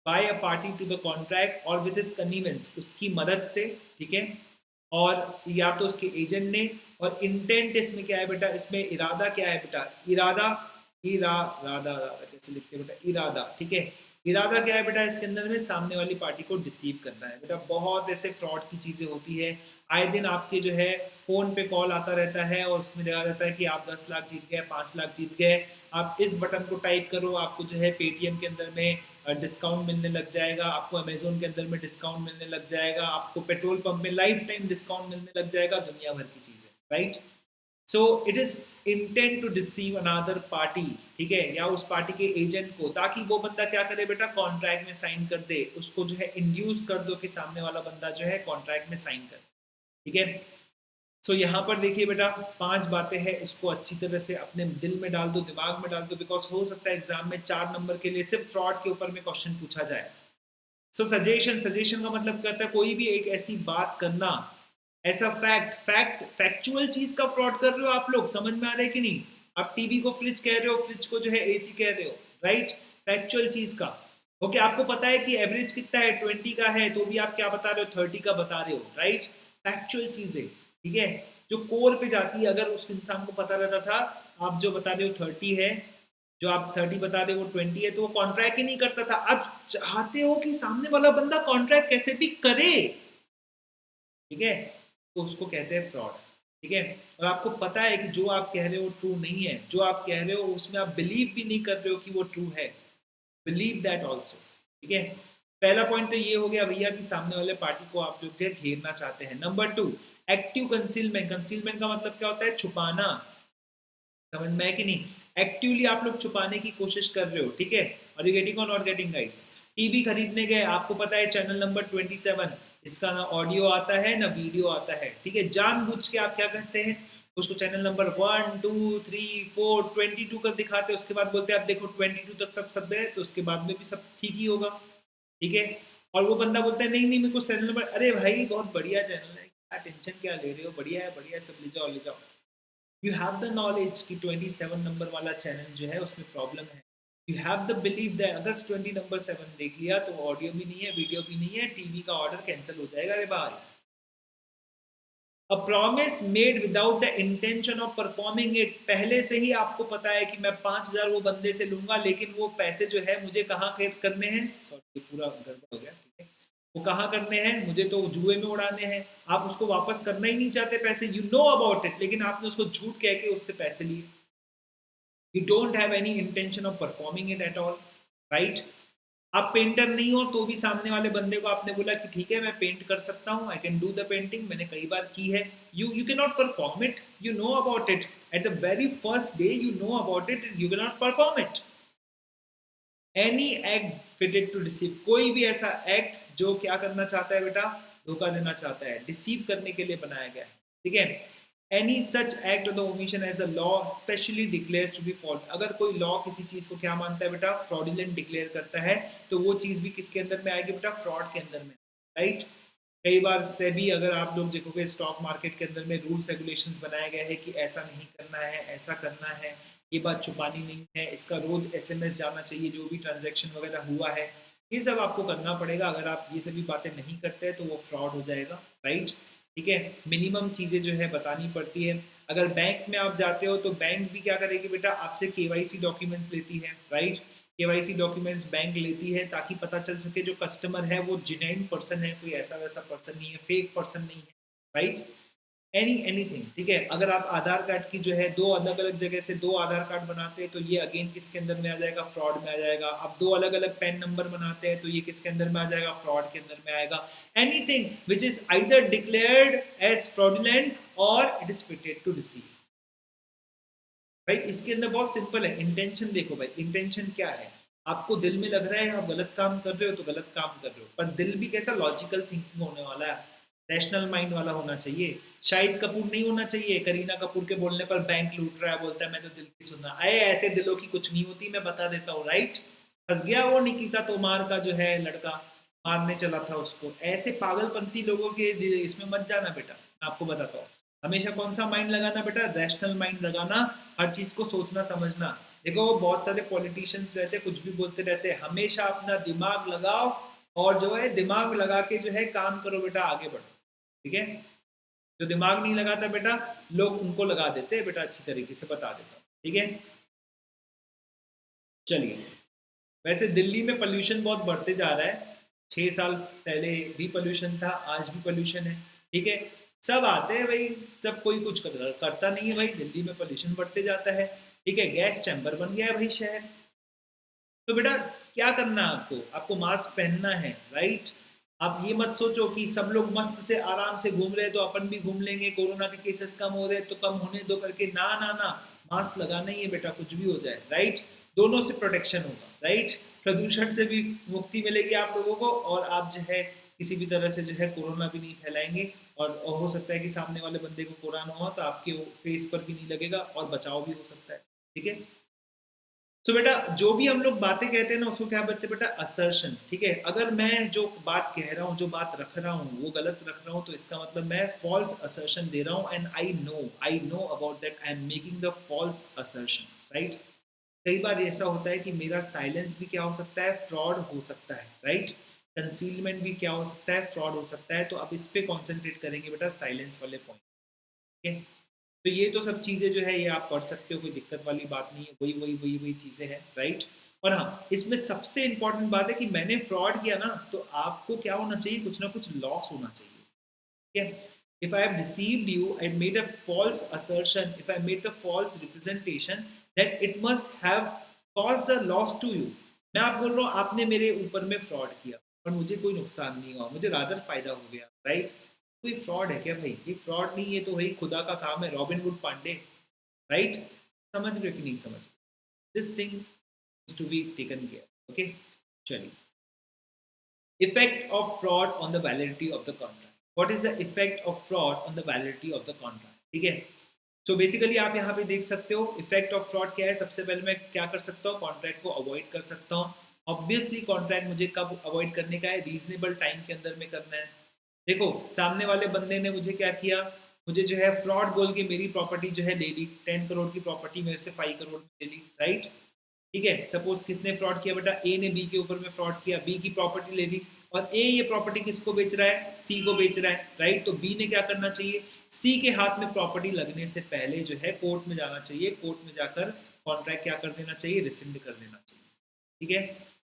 by a party to the contract और विद हिज कन्वीनियंस, उसकी मदद से, ठीक है। और या तो उसके एजेंट ने, और इंटेंट इसमें क्या है बेटा, इसमें इरादा क्या है बेटा, इरादा, इरादा कैसे लिखते हैं बेटा, इरादा, ठीक है। इरादा क्या है बेटा, इसके अंदर में सामने वाली पार्टी को डिसीव करना है बेटा। बहुत ऐसे फ्रॉड की चीजें होती है, आए दिन आपके जो है फोन पे कॉल आता रहता है और उसमें देखा जाता है कि आप 10 लाख जीत गए, 5 लाख जीत गए, आप इस बटन को टाइप करो, आपको जो है पेटीएम के अंदर में डिस्काउंट मिलने लग जाएगा, आपको अमेजोन के अंदर में डिस्काउंट मिलने लग जाएगा, आपको पेट्रोल पंप में लाइफ टाइम डिस्काउंट मिलने लग जाएगा, दुनिया भर की चीजें, right. So it is intent to deceive another party, ठीक है, या उस पार्टी के एजेंट को, ताकि वो बंदा क्या करे बेटा, कॉन्ट्रैक्ट में साइन कर दे, उसको जो है इंड्यूस कर दो कि सामने वाला बंदा जो है कॉन्ट्रैक्ट में साइन कर, ठीक है। सो यहाँ पर देखिए बेटा 5 बातें हैं, इसको अच्छी तरह से अपने दिल में डाल दो, दिमाग में डाल दो, बिकॉज हो सकता है एग्जाम में 4 नंबर के लिए सिर्फ फ्रॉड के ऊपर में क्वेश्चन पूछा जाए। सो सजेशन का मतलब कहता है कोई भी एक ऐसी बात करना, ऐसा फैक्चुअल चीज का फ्रॉड कर रहे हो आप लोग, समझ में आ रहा है कि नहीं। आप टीवी को फ्रिज कह रहे हो, फ्रिज को जो है एसी कह रहे हो, राइट, फैक्चुअल चीज का। ओके, आपको पता है कि एवरेज कितना है, 20 का है, तो भी आप क्या बता रहे हो, 30 का बता रहे हो, राइट। फैक्चुअल चीजें, ठीक है, जो कोर पे जाती है। अगर उस इंसान को पता रहता था आप जो बता रहे हो 30 है, जो आप 30 बता रहे हो वो 20 है, तो वो कॉन्ट्रैक्ट ही नहीं करता था। अब चाहते हो कि सामने वाला बंदा कॉन्ट्रैक्ट कैसे भी करे, ठीक है, तो उसको कहते हैं फ्रॉड, ठीक है। और आपको पता है कि जो आप कह रहे हो ट्रू नहीं है, जो आप कह रहे हो उसमें आप बिलीव भी नहीं कर रहे हो कि वो ट्रू है, बिलीव दैट ऑल्सो, ठीक है। पहला पॉइंट तो ये हो गया भैया कि सामने वाले पार्टी को आप लोग घेरना चाहते हैं। Number 2, active concealment. कंसीलमेंट का मतलब क्या होता है, छुपाना, समझ में है कि नहीं। एक्टिवली आप लोग छुपाने की कोशिश कर रहे हो, ठीक है। और यू गेटिंग और नॉट गेटिंग गाइस। टीवी खरीदने गए, आपको पता है चैनल नंबर 27, इसका ना ऑडियो आता है ना वीडियो आता है, ठीक है। जानबूझ के आप क्या करते हैं, उसको चैनल नंबर 1 2 3 4 22 का दिखाते हैं, उसके बाद बोलते हैं आप देखो 22 तक सब है, तो उसके बाद में भी सब ठीक ही होगा, ठीक है। और वो बंदा बोलता है नहीं नहीं मेरे को चैनल नंबर, अरे भाई बहुत बढ़िया चैनल है, क्या टेंशन क्या ले रहे हो, बढ़िया है सब ले जाओ। यू हैव द नॉलेज कि 27 नंबर वाला चैनल जो है उसमें प्रॉब्लम है, you have the believe that अगर 20 नंबर 7 देख लिया तो ऑडियो भी नहीं है, वीडियो भी नहीं है, टीवी का ऑर्डर कैंसिल हो जाएगा रे भाई। A promise made without the intention of performing it, पहले से ही आपको पता है कि मैं 5,000 वो बंदे से लूंगा, लेकिन वो पैसे जो है मुझे कहाँ करने हैं, सॉरी पूरा गड़बड़ हो गया, ठीक है, वो कहाँ करने हैं, मुझे तो जुए में उड़ाने हैं। आप उसको वापस करना ही नहीं चाहते पैसे, यू नो अबाउट इट, लेकिन आपने उसको झूठ कह के उससे पैसे लिए। You don't have any intention of performing it at all, right. आप पेंटर नहीं हो तो भी सामने वाले बंदे को आपने बोला कि ठीक है मैं पेंट कर सकता हूँ, I can do the painting, मैंने कई बार की है, you can not perform it, you know about it at the very first day, you know about it, you can not perform it. Any act fitted to deceive, कोई भी ऐसा act जो क्या करना चाहता है बेटा, धोखा देना चाहता है, डिसीव करने के लिए बनाया गया है, ठीक है। Any such act of the omission as a law specially declares to be fault, अगर कोई लॉ किसी चीज को क्या मानता है बेटा, फ्रॉडुलेंट डिक्लेयर करता है, तो वो चीज भी किसके अंदर में आएगी बेटा, फ्रॉड के अंदर में, राइट। कई बार से भी अगर आप लोग देखोगे स्टॉक मार्केट के अंदर में रूल्स रेगुलेशंस बनाए गए हैं कि ऐसा नहीं करना है, ऐसा करना है, ये बात छुपानी नहीं है, इसका रोज एसएमएस जाना चाहिए जो भी ट्रांजैक्शन वगैरह हुआ है, ये सब आपको करना पड़ेगा। अगर आप ये सभी बातें नहीं करते हैं तो वो फ्रॉड हो जाएगा, राइट, ठीक है। मिनिमम चीज़ें जो है बतानी पड़ती है। अगर बैंक में आप जाते हो तो बैंक भी क्या करेगी बेटा, आपसे केवाईसी डॉक्यूमेंट्स लेती है, राइट। केवाईसी डॉक्यूमेंट्स बैंक लेती है ताकि पता चल सके जो कस्टमर है वो जेन्युइन पर्सन है, कोई ऐसा वैसा पर्सन नहीं है, फेक पर्सन नहीं है, राइट। एनीथिंग, ठीक है। अगर आप आधार कार्ड की जो है दो अलग अलग जगह से दो आधार कार्ड बनाते हैं तो ये अगेन किसके अंदर में आ जाएगा, फ्रॉड में आ जाएगा। आप दो अलग अलग पैन नंबर बनाते हैं तो ये किसके अंदर में आ जाएगा, फ्रॉड के अंदर में आएगा। Anything which is either declared as fraudulent or it is fitted to deceive. भाई इसके अंदर बहुत सिंपल है, इंटेंशन देखो भाई, इंटेंशन क्या है, आपको दिल में लग रहा है आप गलत काम कर रहे हो तो गलत काम कर रहे हो, पर दिल भी कैसा लॉजिकल थिंकिंग होने वाला है, रैशनल माइंड वाला होना चाहिए। शाहिद कपूर नहीं होना चाहिए, करीना कपूर के बोलने पर बैंक लूट रहा है, बोलता है मैं तो दिल की सुनना, अरे ऐसे दिलों की कुछ नहीं होती, मैं बता देता हूँ, राइट। फंस गया वो निकिता तोमार का जो है लड़का, मारने चला था उसको। ऐसे पागलपंती लोगों के इसमें मत जाना बेटा, मैं आपको बताता हूँ। हमेशा कौन सा माइंड लगाना बेटा, रैशनल माइंड लगाना, हर चीज को सोचना समझना। देखो बहुत सारे पॉलिटिशियंस रहते कुछ भी बोलते रहते, हमेशा अपना दिमाग लगाओ और जो है दिमाग लगा के जो है काम करो बेटा, आगे बढ़ो, ठीक है। जो दिमाग नहीं लगाता बेटा, लोग उनको लगा देते हैं बेटा, अच्छी तरीके से बता देता हूँ, ठीक है। चलिए, वैसे दिल्ली में पोल्यूशन बहुत बढ़ते जा रहा है, 6 साल पहले भी पोल्यूशन था, आज भी पोल्यूशन है, ठीक है। सब आते हैं भाई, सब कोई कुछ करता नहीं है भाई, दिल्ली में पोल्यूशन बढ़ते जाता है, ठीक है। गैस चैम्बर बन गया है भाई शहर। तो बेटा क्या करना है आपको, आपको मास्क पहनना है, राइट। आप ये मत सोचो कि सब लोग मस्त से आराम से घूम रहे हैं तो अपन भी घूम लेंगे, कोरोना के केसेस कम हो रहे तो कम होने दो करके, ना ना ना, मास्क लगाना ही है बेटा, कुछ भी हो जाए, राइट। दोनों से प्रोटेक्शन होगा, राइट। प्रदूषण से भी मुक्ति मिलेगी आप लोगों को, और आप जो है किसी भी तरह से जो है कोरोना भी नहीं फैलाएंगे, और हो सकता है कि सामने वाले बंदे को कोरोना हो तो आपके फेस पर भी नहीं लगेगा और बचाव भी हो सकता है, ठीक है। तो बेटा जो भी हम लोग बातें कहते हैं ना उसको क्या बोलते हैं बेटा, असर्शन, ठीक है। अगर मैं जो बात कह रहा हूँ, जो बात रख रहा हूँ वो गलत रख रहा हूँ तो इसका मतलब मैं फॉल्स असर्शन दे रहा हूँ, and I know about that, I am making the false assertions, right. कई बार ऐसा होता है कि मेरा साइलेंस भी क्या हो सकता है, फ्रॉड हो सकता है, राइट। कंसीलमेंट भी क्या हो सकता है, फ्रॉड हो सकता है। तो अब इस पे कॉन्सेंट्रेट करेंगे बेटा, साइलेंस वाले पॉइंट, ठीक है। तो ये तो सब चीज़ें जो है ये आप पढ़ सकते हो, कोई दिक्कत वाली बात नहीं है, वही चीज़ें हैं, राइट। और हाँ, इसमें सबसे इंपॉर्टेंट बात है कि मैंने फ्रॉड किया ना तो आपको क्या होना चाहिए, कुछ ना कुछ लॉस होना चाहिए, ठीक है। If I have deceived you, I made a false assertion, if I made the false representation, that it must have caused the loss to you. मैं आप बोल रहा हूँ आपने मेरे ऊपर में फ्रॉड किया और मुझे कोई नुकसान नहीं हुआ, मुझे रादर फायदा हो गया, राइट। कोई फ्रॉड है क्या भाई, ये फ्रॉड नहीं है, तो भाई खुदा का काम है, रॉबिन हुड पांडे, राइट। समझ रहे हो कि नहीं समझ रहे, this thing is to be taken care, okay. चलिए, effect of fraud on the validity of the contract. What is the effect of fraud on the validity of the contract, ठीक है। तो बेसिकली आप यहाँ पे देख सकते हो इफेक्ट ऑफ फ्रॉड क्या है। सबसे पहले मैं क्या कर सकता हूँ, कॉन्ट्रैक्ट को अवॉइड कर सकता हूँ। ऑब्वियसली कॉन्ट्रैक्ट मुझे कब अवॉइड करने का है, रीजनेबल टाइम के अंदर में करना है। देखो सामने वाले बंदे ने मुझे क्या किया, मुझे जो है फ्रॉड बोल के मेरी प्रॉपर्टी जो है ले ली, 10 करोड़ की प्रॉपर्टी मेरे से 5 करोड़ में ले ली, राइट। ठीक है, सपोज किसने फ्रॉड किया बेटा, ए ने बी के ऊपर में फ्रॉड किया, बी की प्रॉपर्टी ले ली, और ए ये प्रॉपर्टी किसको बेच रहा है, सी को बेच रहा है, राइट। तो बी ने क्या करना चाहिए, सी के हाथ में प्रॉपर्टी लगने से पहले जो है कोर्ट में जाना चाहिए, कोर्ट में जाकर कॉन्ट्रैक्ट क्या कर देना चाहिए, रिसिंड कर देना चाहिए। ठीक है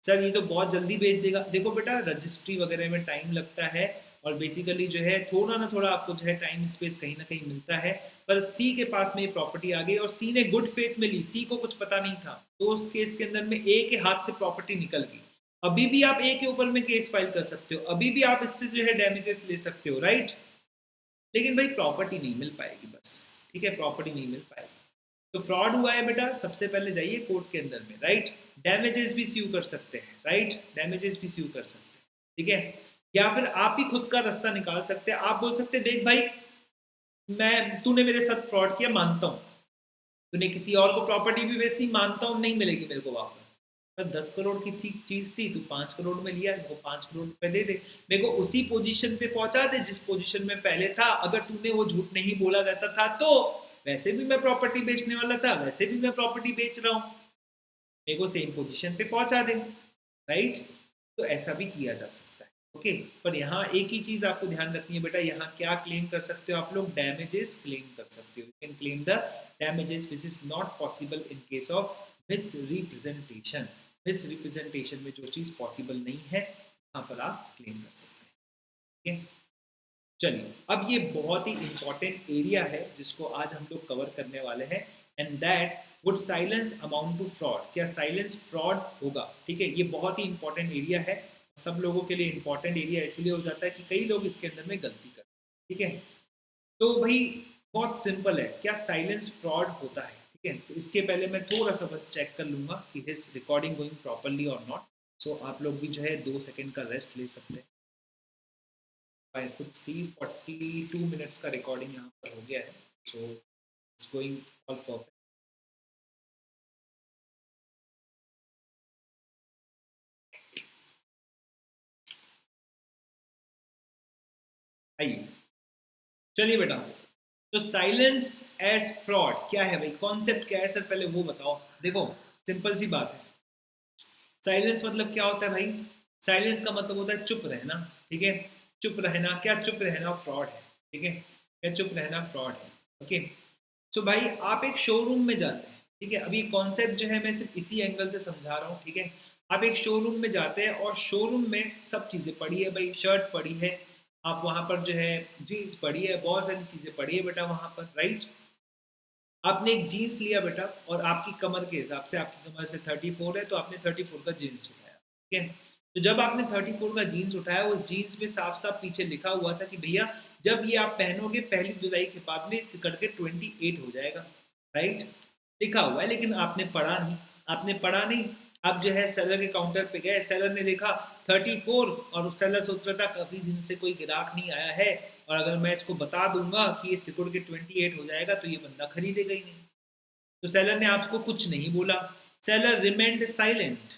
सर, ये तो बहुत जल्दी बेच देगा। देखो बेटा रजिस्ट्री वगैरह में टाइम लगता है, और बेसिकली जो है थोड़ा ना थोड़ा आपको जो है टाइम स्पेस कहीं ना कहीं मिलता है। पर सी के पास में ये प्रॉपर्टी आ गई और सी ने गुड फेथ में ली, सी को कुछ पता नहीं था, तो उस केस के अंदर में ए के हाथ से प्रॉपर्टी निकल गई। अभी भी आप ए के ऊपर में केस फाइल कर सकते हो, अभी भी आप इससे जो है डैमेजेस ले सकते हो, राइट। लेकिन भाई प्रॉपर्टी नहीं मिल पाएगी बस, ठीक है, प्रॉपर्टी नहीं मिल पाएगी। तो फ्रॉड हुआ है बेटा, सबसे पहले जाइए कोर्ट के अंदर में, राइट। डैमेजेस भी स्यू कर सकते हैं, राइट, डैमेजेस भी स्यू कर सकते हैं, ठीक है। या फिर आप ही खुद का रास्ता निकाल सकते हैं, आप बोल सकते हैं देख भाई तूने मेरे साथ फ्रॉड किया, मानता हूँ, तूने किसी और को प्रॉपर्टी भी बेच दी, मानता हूँ, नहीं मिलेगी मेरे को वापस, पर 10 करोड़ की थी चीज थी, तू 5 करोड़ में लिया, मेरे को 5 करोड़ रुपए दे दे, मेरे को उसी पोजीशन पे पहुंचा दे जिस पोजीशन में पहले था। अगर तूने वो झूठ नहीं बोला रहता था तो वैसे भी मैं प्रॉपर्टी बेचने वाला था, वैसे भी मैं प्रॉपर्टी बेच रहा हूँ, मेरे को सेम पोजीशन पे पहुंचा दे, राइट। तो ऐसा भी किया जा सकता है, ओके। पर यहाँ एक ही चीज आपको ध्यान रखनी है बेटा, यहाँ क्या क्लेम कर सकते हो आप लोग, डैमेजेस क्लेम कर सकते हो, you can claim the damages which is not possible in case of miss representation. Miss representation में जो चीज पॉसिबल नहीं है वहां पर आप क्लेम कर सकते हैं, ठीक है। चलिए अब ये बहुत ही इंपॉर्टेंट एरिया है जिसको आज हम लोग कवर करने वाले हैं, and that would silence amount to fraud, क्या साइलेंस फ्रॉड होगा, ठीक है। ये बहुत ही इंपॉर्टेंट एरिया है, सब लोगों के लिए इंपॉर्टेंट एरिया इसलिए हो जाता है कि कई लोग इसके अंदर में गलती करते हैं, ठीक है। तो भाई बहुत सिंपल है, क्या साइलेंस फ्रॉड होता है, ठीक है। तो इसके पहले मैं थोड़ा सा बस चेक कर लूंगा कि इज रिकॉर्डिंग गोइंग प्रॉपरली और नॉट। सो आप लोग भी जो है 2 सेकंड का रेस्ट ले सकते हैं। आई कुड सी 42 मिनट्स का रिकॉर्डिंग यहाँ पर हो गया है, so it's going all perfect. आइए चलिए बेटा, तो साइलेंस एज फ्रॉड क्या है भाई, कॉन्सेप्ट क्या है सर, पहले वो बताओ। देखो सिंपल सी बात है, साइलेंस मतलब क्या होता है भाई, साइलेंस का मतलब होता है चुप रहना, ठीक है। चुप रहना, क्या चुप रहना फ्रॉड है, ठीक है, क्या चुप रहना फ्रॉड है, ओके। सो भाई आप एक शोरूम में जाते हैं, ठीक है, अभी कॉन्सेप्ट जो है मैं सिर्फ इसी एंगल से समझा रहा हूँ, ठीक है। आप एक शोरूम में जाते हैं और शोरूम में सब चीज़ें पड़ी है भाई, शर्ट पड़ी है, आप वहाँ पर जो है जीन्स पड़ी है, बहुत सारी चीज़ें पड़ी है बेटा वहाँ पर, राइट। आपने एक जीन्स लिया बेटा और आपकी कमर के हिसाब से, आपकी कमर से 34 है तो आपने 34 का जीन्स उठाया, ठीक है। तो जब आपने 34 का जीन्स उठाया, उस जीन्स में साफ साफ पीछे लिखा हुआ था कि भैया जब ये आप पहनोगे पहली धुलाई के बाद में इस करके 28 हो जाएगा, राइट, लिखा हुआ है। लेकिन आपने पढ़ा नहीं, आपने पढ़ा नहीं। अब जो है सेलर के काउंटर पे गए, सेलर ने देखा 34, और उस सेलर से उतरा था कभी दिन से कोई ग्राहक नहीं आया है, और अगर मैं इसको बता दूंगा कि ये सिकुड़ के 28 हो जाएगा तो ये बंदा खरीदेगा ही नहीं। तो सेलर ने आपको कुछ नहीं बोला, सेलर रिमेंड साइलेंट,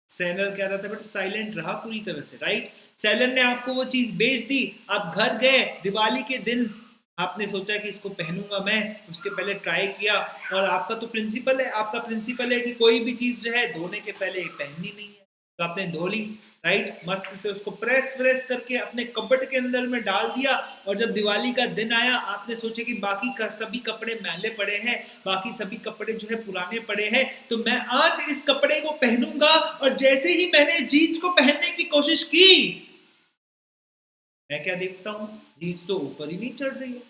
सेलर क्या रहता है बेटा, साइलेंट रहा पूरी तरह से, राइट। सेलर ने आपको वो चीज बेच दी, आप घर गए दिवाली के दिन, आपने सोचा कि इसको पहनूंगा मैं, उसके पहले ट्राई किया, और आपका तो प्रिंसिपल है, आपका प्रिंसिपल है कि कोई भी चीज जो है धोने के पहले पहननी नहीं है, तो आपने धो ली, राइट, मस्त से उसको प्रेस व्रेस करके अपने कपबोर्ड के अंदर में डाल दिया, और जब दिवाली का दिन आया आपने सोचा कि बाकी का सभी कपड़े मैले पड़े हैं, बाकी सभी कपड़े जो है पुराने पड़े हैं, तो मैं आज इस कपड़े को पहनूंगा, और जैसे ही मैंने जीन्स को पहनने की कोशिश की, मैं क्या देखता हूँ, जीन्स तो ऊपर ही नहीं चढ़ रही है,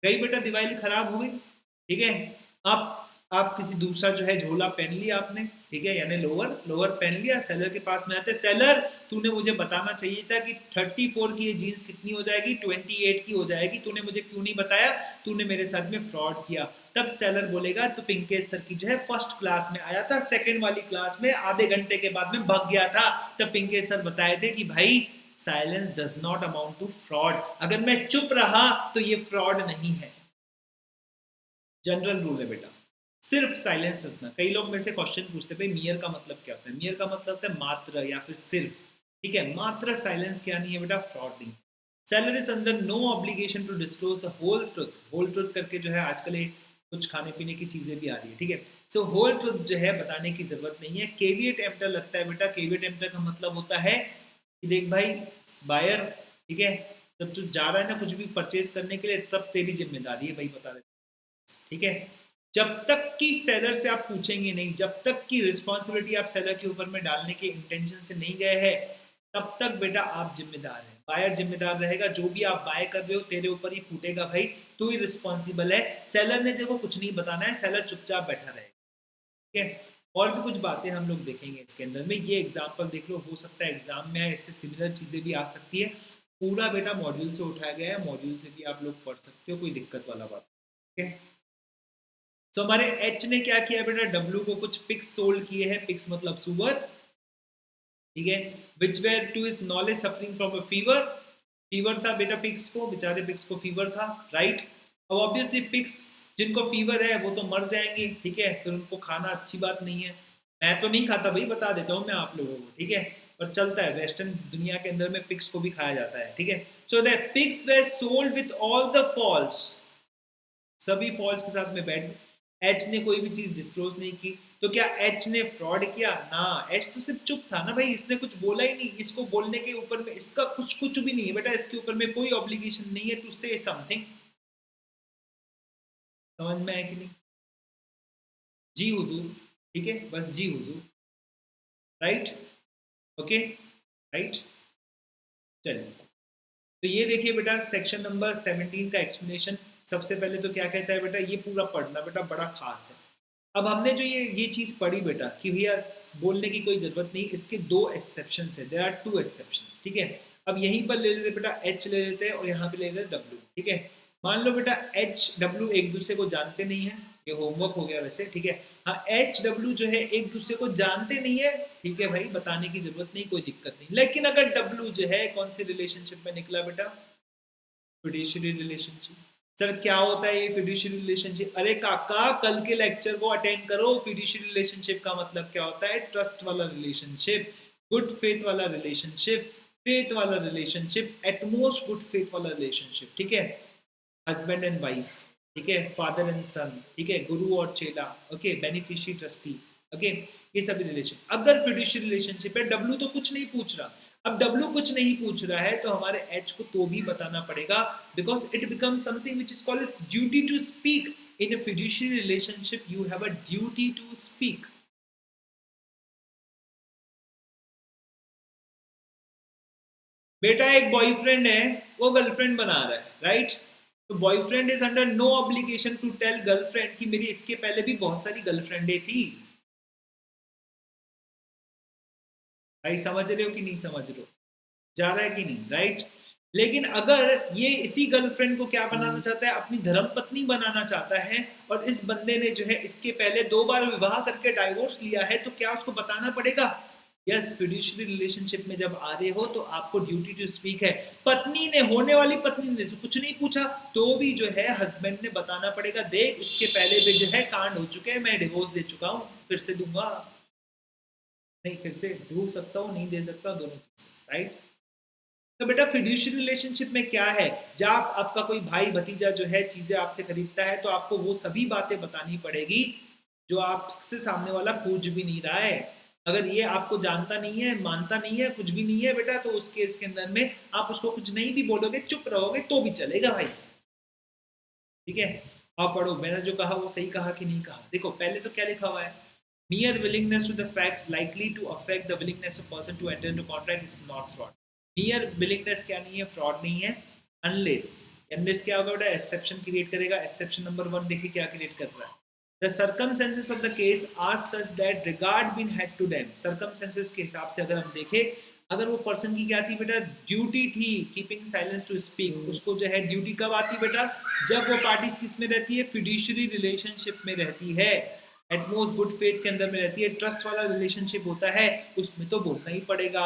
गई बेटा दिवाली खराब हो गई, ठीक है। आप किसी दूसरा जो है झोला पहन लिया आपने, ठीक है, यानी लोअर लोअर पहन लिया, सेलर के पास में आते, सेलर तूने मुझे बताना चाहिए था कि 34 की ये जीन्स कितनी हो जाएगी, 28 की हो जाएगी, तूने मुझे क्यों नहीं बताया, तूने मेरे साथ में फ्रॉड किया। तब सेलर बोलेगा तो पिंकेश सर की जो है फर्स्ट क्लास में आया था, सेकेंड वाली क्लास में आधे घंटे के बाद में भाग गया था, तब पिंकेश सर बताए थे कि भाई silence does not amount to fraud, अगर मैं चुप रहा तो ये फ्रॉड नहीं है। जनरल रूल है बेटा, सिर्फ साइलेंस रखना। कई लोग मेरे से क्वेश्चन पूछते हैं भाई मियर का मतलब क्या होता है। मियर का मतलब होता है मात्र या फिर सिर्फ, ठीक है। मात्र साइलेंस क्या नहीं है बेटा, फ्रॉड नहीं। Seller is under no obligation to disclose the whole truth. Whole truth करके जो है आजकल ये कुछ खाने पीने की चीजें भी आ रही है, ठीक है। सो होल ट्रुथ जो है बताने की जरूरत नहीं है। केविएट एम्पटर लगता है बेटा। केविएट एम्पटर का मतलब होता है कि देख भाई बायर, ठीक है, जब तू जा रहा है ना कुछ भी परचेज करने के लिए, तब तेरी जिम्मेदारी है भाई बता दे, ठीक है। जब तक कि सेलर से आप पूछेंगे नहीं, जब तक कि रिस्पॉन्सिबिलिटी आप सेलर के ऊपर में डालने के इंटेंशन से नहीं गए हैं, तब तक बेटा आप जिम्मेदार हैं। बायर जिम्मेदार रहेगा, जो भी आप बाय कर रहे हो तेरे ऊपर ही फूटेगा भाई, तू ही रिस्पॉन्सिबल है। सेलर ने देखो कुछ नहीं बताना है, सेलर चुपचाप बैठा रहेगा, ठीक है। और भी कुछ बातें हम लोग देखेंगे इसके अंदर में। ये एग्जाम्पल देख लो, हो सकता है एग्जाम में आए, इससे सिमिलर चीजें भी आ सकती है। पूरा बेटा मॉड्यूल से उठाया गया है, मॉड्यूल से भी आप लोग पढ़ सकते हो, कोई दिक्कत वाला बात, ठीक है। तो हमारे एच ने क्या किया बेटा, डब्ल्यू को कुछ पिक्स सोल्ड किए हैं। पिक्स मतलब सुअर, ठीक है। Which were to is knowledge suffering from a fever. Fever था बेटा पिक्स को, बेचारे पिक्स को फीवर था, राइट। अब ऑब्वियसली पिक्स जिनको फीवर है वो तो मर जाएंगे, ठीक है, फिर उनको खाना अच्छी बात नहीं है। मैं तो नहीं खाता भाई, बता देता हूँ मैं आप लोगों को, ठीक है, पर चलता है वेस्टर्न दुनिया के अंदर में पिक्स को भी खाया जाता है, ठीक है। So the pigs were sold with all the faults, सभी फॉल्स के साथ में बैठ। एच ने कोई भी चीज डिस्क्लोज नहीं की, तो क्या एच ने फ्रॉड किया ना? एच तो सिर्फ चुप था ना भाई, इसने कुछ बोला ही नहीं। इसको बोलने के ऊपर में इसका कुछ कुछ भी नहीं है बेटा, इसके ऊपर में कोई ऑब्लिगेशन नहीं है टू से समथिंग। समझ में आया कि नहीं? जी हुजूर, ठीक है, बस जी हुजूर, राइट, ओके, राइट। चलिए, तो ये देखिए बेटा सेक्शन नंबर 17 का एक्सप्लेनेशन। सबसे पहले तो क्या कहता है बेटा, ये पूरा पढ़ना बेटा, बड़ा खास है। अब हमने जो ये चीज़ पढ़ी बेटा कि भैया बोलने की कोई ज़रूरत नहीं, इसके दो एक्सेप्शन है, देयर आर टू एक्सेप्शन, ठीक है। अब यहीं पर ले लेते बेटा एच ले लेते हैं और यहाँ पे ले लेते डब्ल्यू, ठीक है। मान लो बेटा एच डब्ल्यू एक दूसरे को जानते नहीं है, ये होमवर्क हो गया वैसे, ठीक है। हाँ, एच डब्ल्यू जो है एक दूसरे को जानते नहीं है, ठीक है भाई, बताने की जरूरत नहीं, कोई दिक्कत नहीं। लेकिन अगर डब्ल्यू जो है कौन सी रिलेशनशिप में निकला बेटा, फिड्यूशियरी रिलेशनशिप। सर क्या होता है ये फिड्यूशियरी रिलेशनशिप? अरे काका कल के लेक्चर को अटेंड करो। फिड्यूशियरी रिलेशनशिप का मतलब क्या होता है? ट्रस्ट वाला रिलेशनशिप, गुड फेथ वाला रिलेशनशिप, फेथ वाला रिलेशनशिप, एटमोस्ट गुड फेथ वाला रिलेशनशिप, ठीक है। हस्बैंड एंड वाइफ, ठीक है, फादर एंड सन, ठीक है, गुरु और चेला, ओके, बेनिफिशियरी ट्रस्टी, ओके, ये सभी रिलेशन। अगर फिड्यूशियरी रिलेशनशिप है, डब्ल्यू तो कुछ नहीं पूछ रहा। अब डब्ल्यू कुछ नहीं पूछ रहा है तो हमारे एच को तो भी बताना पड़ेगा, because it become something which is called duty to speak. In a fiduciary relationship you have a duty to speak. बेटा एक बॉयफ्रेंड है, वो गर्लफ्रेंड बना रहा है, राइट। तो boyfriend is under no obligation to tell girlfriend कि मेरी इसके पहले भी बहुत सारी गर्लफ्रेंडें थी। भाई समझ रहे हो कि नहीं समझ रहे हो? जा रहा है कि नहीं, राइट। लेकिन अगर ये इसी गर्लफ्रेंड को क्या बनाना चाहता है, अपनी धर्म पत्नी बनाना चाहता है, और इस बंदे ने जो है इसके पहले 2 बार विवाह करके डाइवोर्स लिया है, तो क्या उसको बताना पड़ेगा? यस, फिड्यूशियरी रिलेशनशिप में जब आ रहे हो तो आपको ड्यूटी टू स्पीक है। पत्नी ने, होने वाली पत्नी ने कुछ नहीं पूछा तो भी जो है हस्बैंड ने बताना पड़ेगा, देख इसके पहले भी जो है कांड हो चुके हैं, मैं डिवोर्स दे चुका हूँ, फिर से दूंगा नहीं, फिर से दे सकता हूँ नहीं दे सकता, दोनों चीजें, राइट। तो बेटा फिड्यूशियरी रिलेशनशिप में क्या है, जब आपका कोई भाई भतीजा जो है चीजें आपसे खरीदता है तो आपको वो सभी बातें बतानी पड़ेगी जो आपसे सामने वाला पूछ भी नहीं रहा है। अगर ये आपको जानता नहीं है, मानता नहीं है, कुछ भी नहीं है बेटा, तो उस केस के अंदर में आप उसको कुछ नहीं भी बोलोगे, चुप रहोगे तो भी चलेगा भाई, ठीक है। आप पढ़ो, मैंने जो कहा वो सही कहा कि नहीं कहा। देखो पहले तो क्या लिखा हुआ है, mere willingness to the facts likely to affect the willingness of person to enter into contract is not fraud। mere willingness क्या नहीं है, फ्रॉड नहीं है, unless, unless क्या होगा बेटा, एक्सेप्शन क्रिएट करेगा। एक्सेप्शन नंबर 1 देखिए क्या क्रिएट कर रहा है, the circumstances of the case are such that regard been had to them। circumstances के हिसाब से अगर हम देखें, अगर वो पर्सन की क्या थी बेटा, ड्यूटी थी कीपिंग साइलेंस टू स्पीक, उसको जो है ड्यूटी कब आती बेटा, जब वो पार्टीज किस में रहती है, फिड्यूशियरी रिलेशनशिप में रहती है, एटमोस्ट गुड फेथ के अंदर में रहती है, ट्रस्ट वाला रिलेशनशिप होता है, उसमें तो बोलना ही पड़ेगा।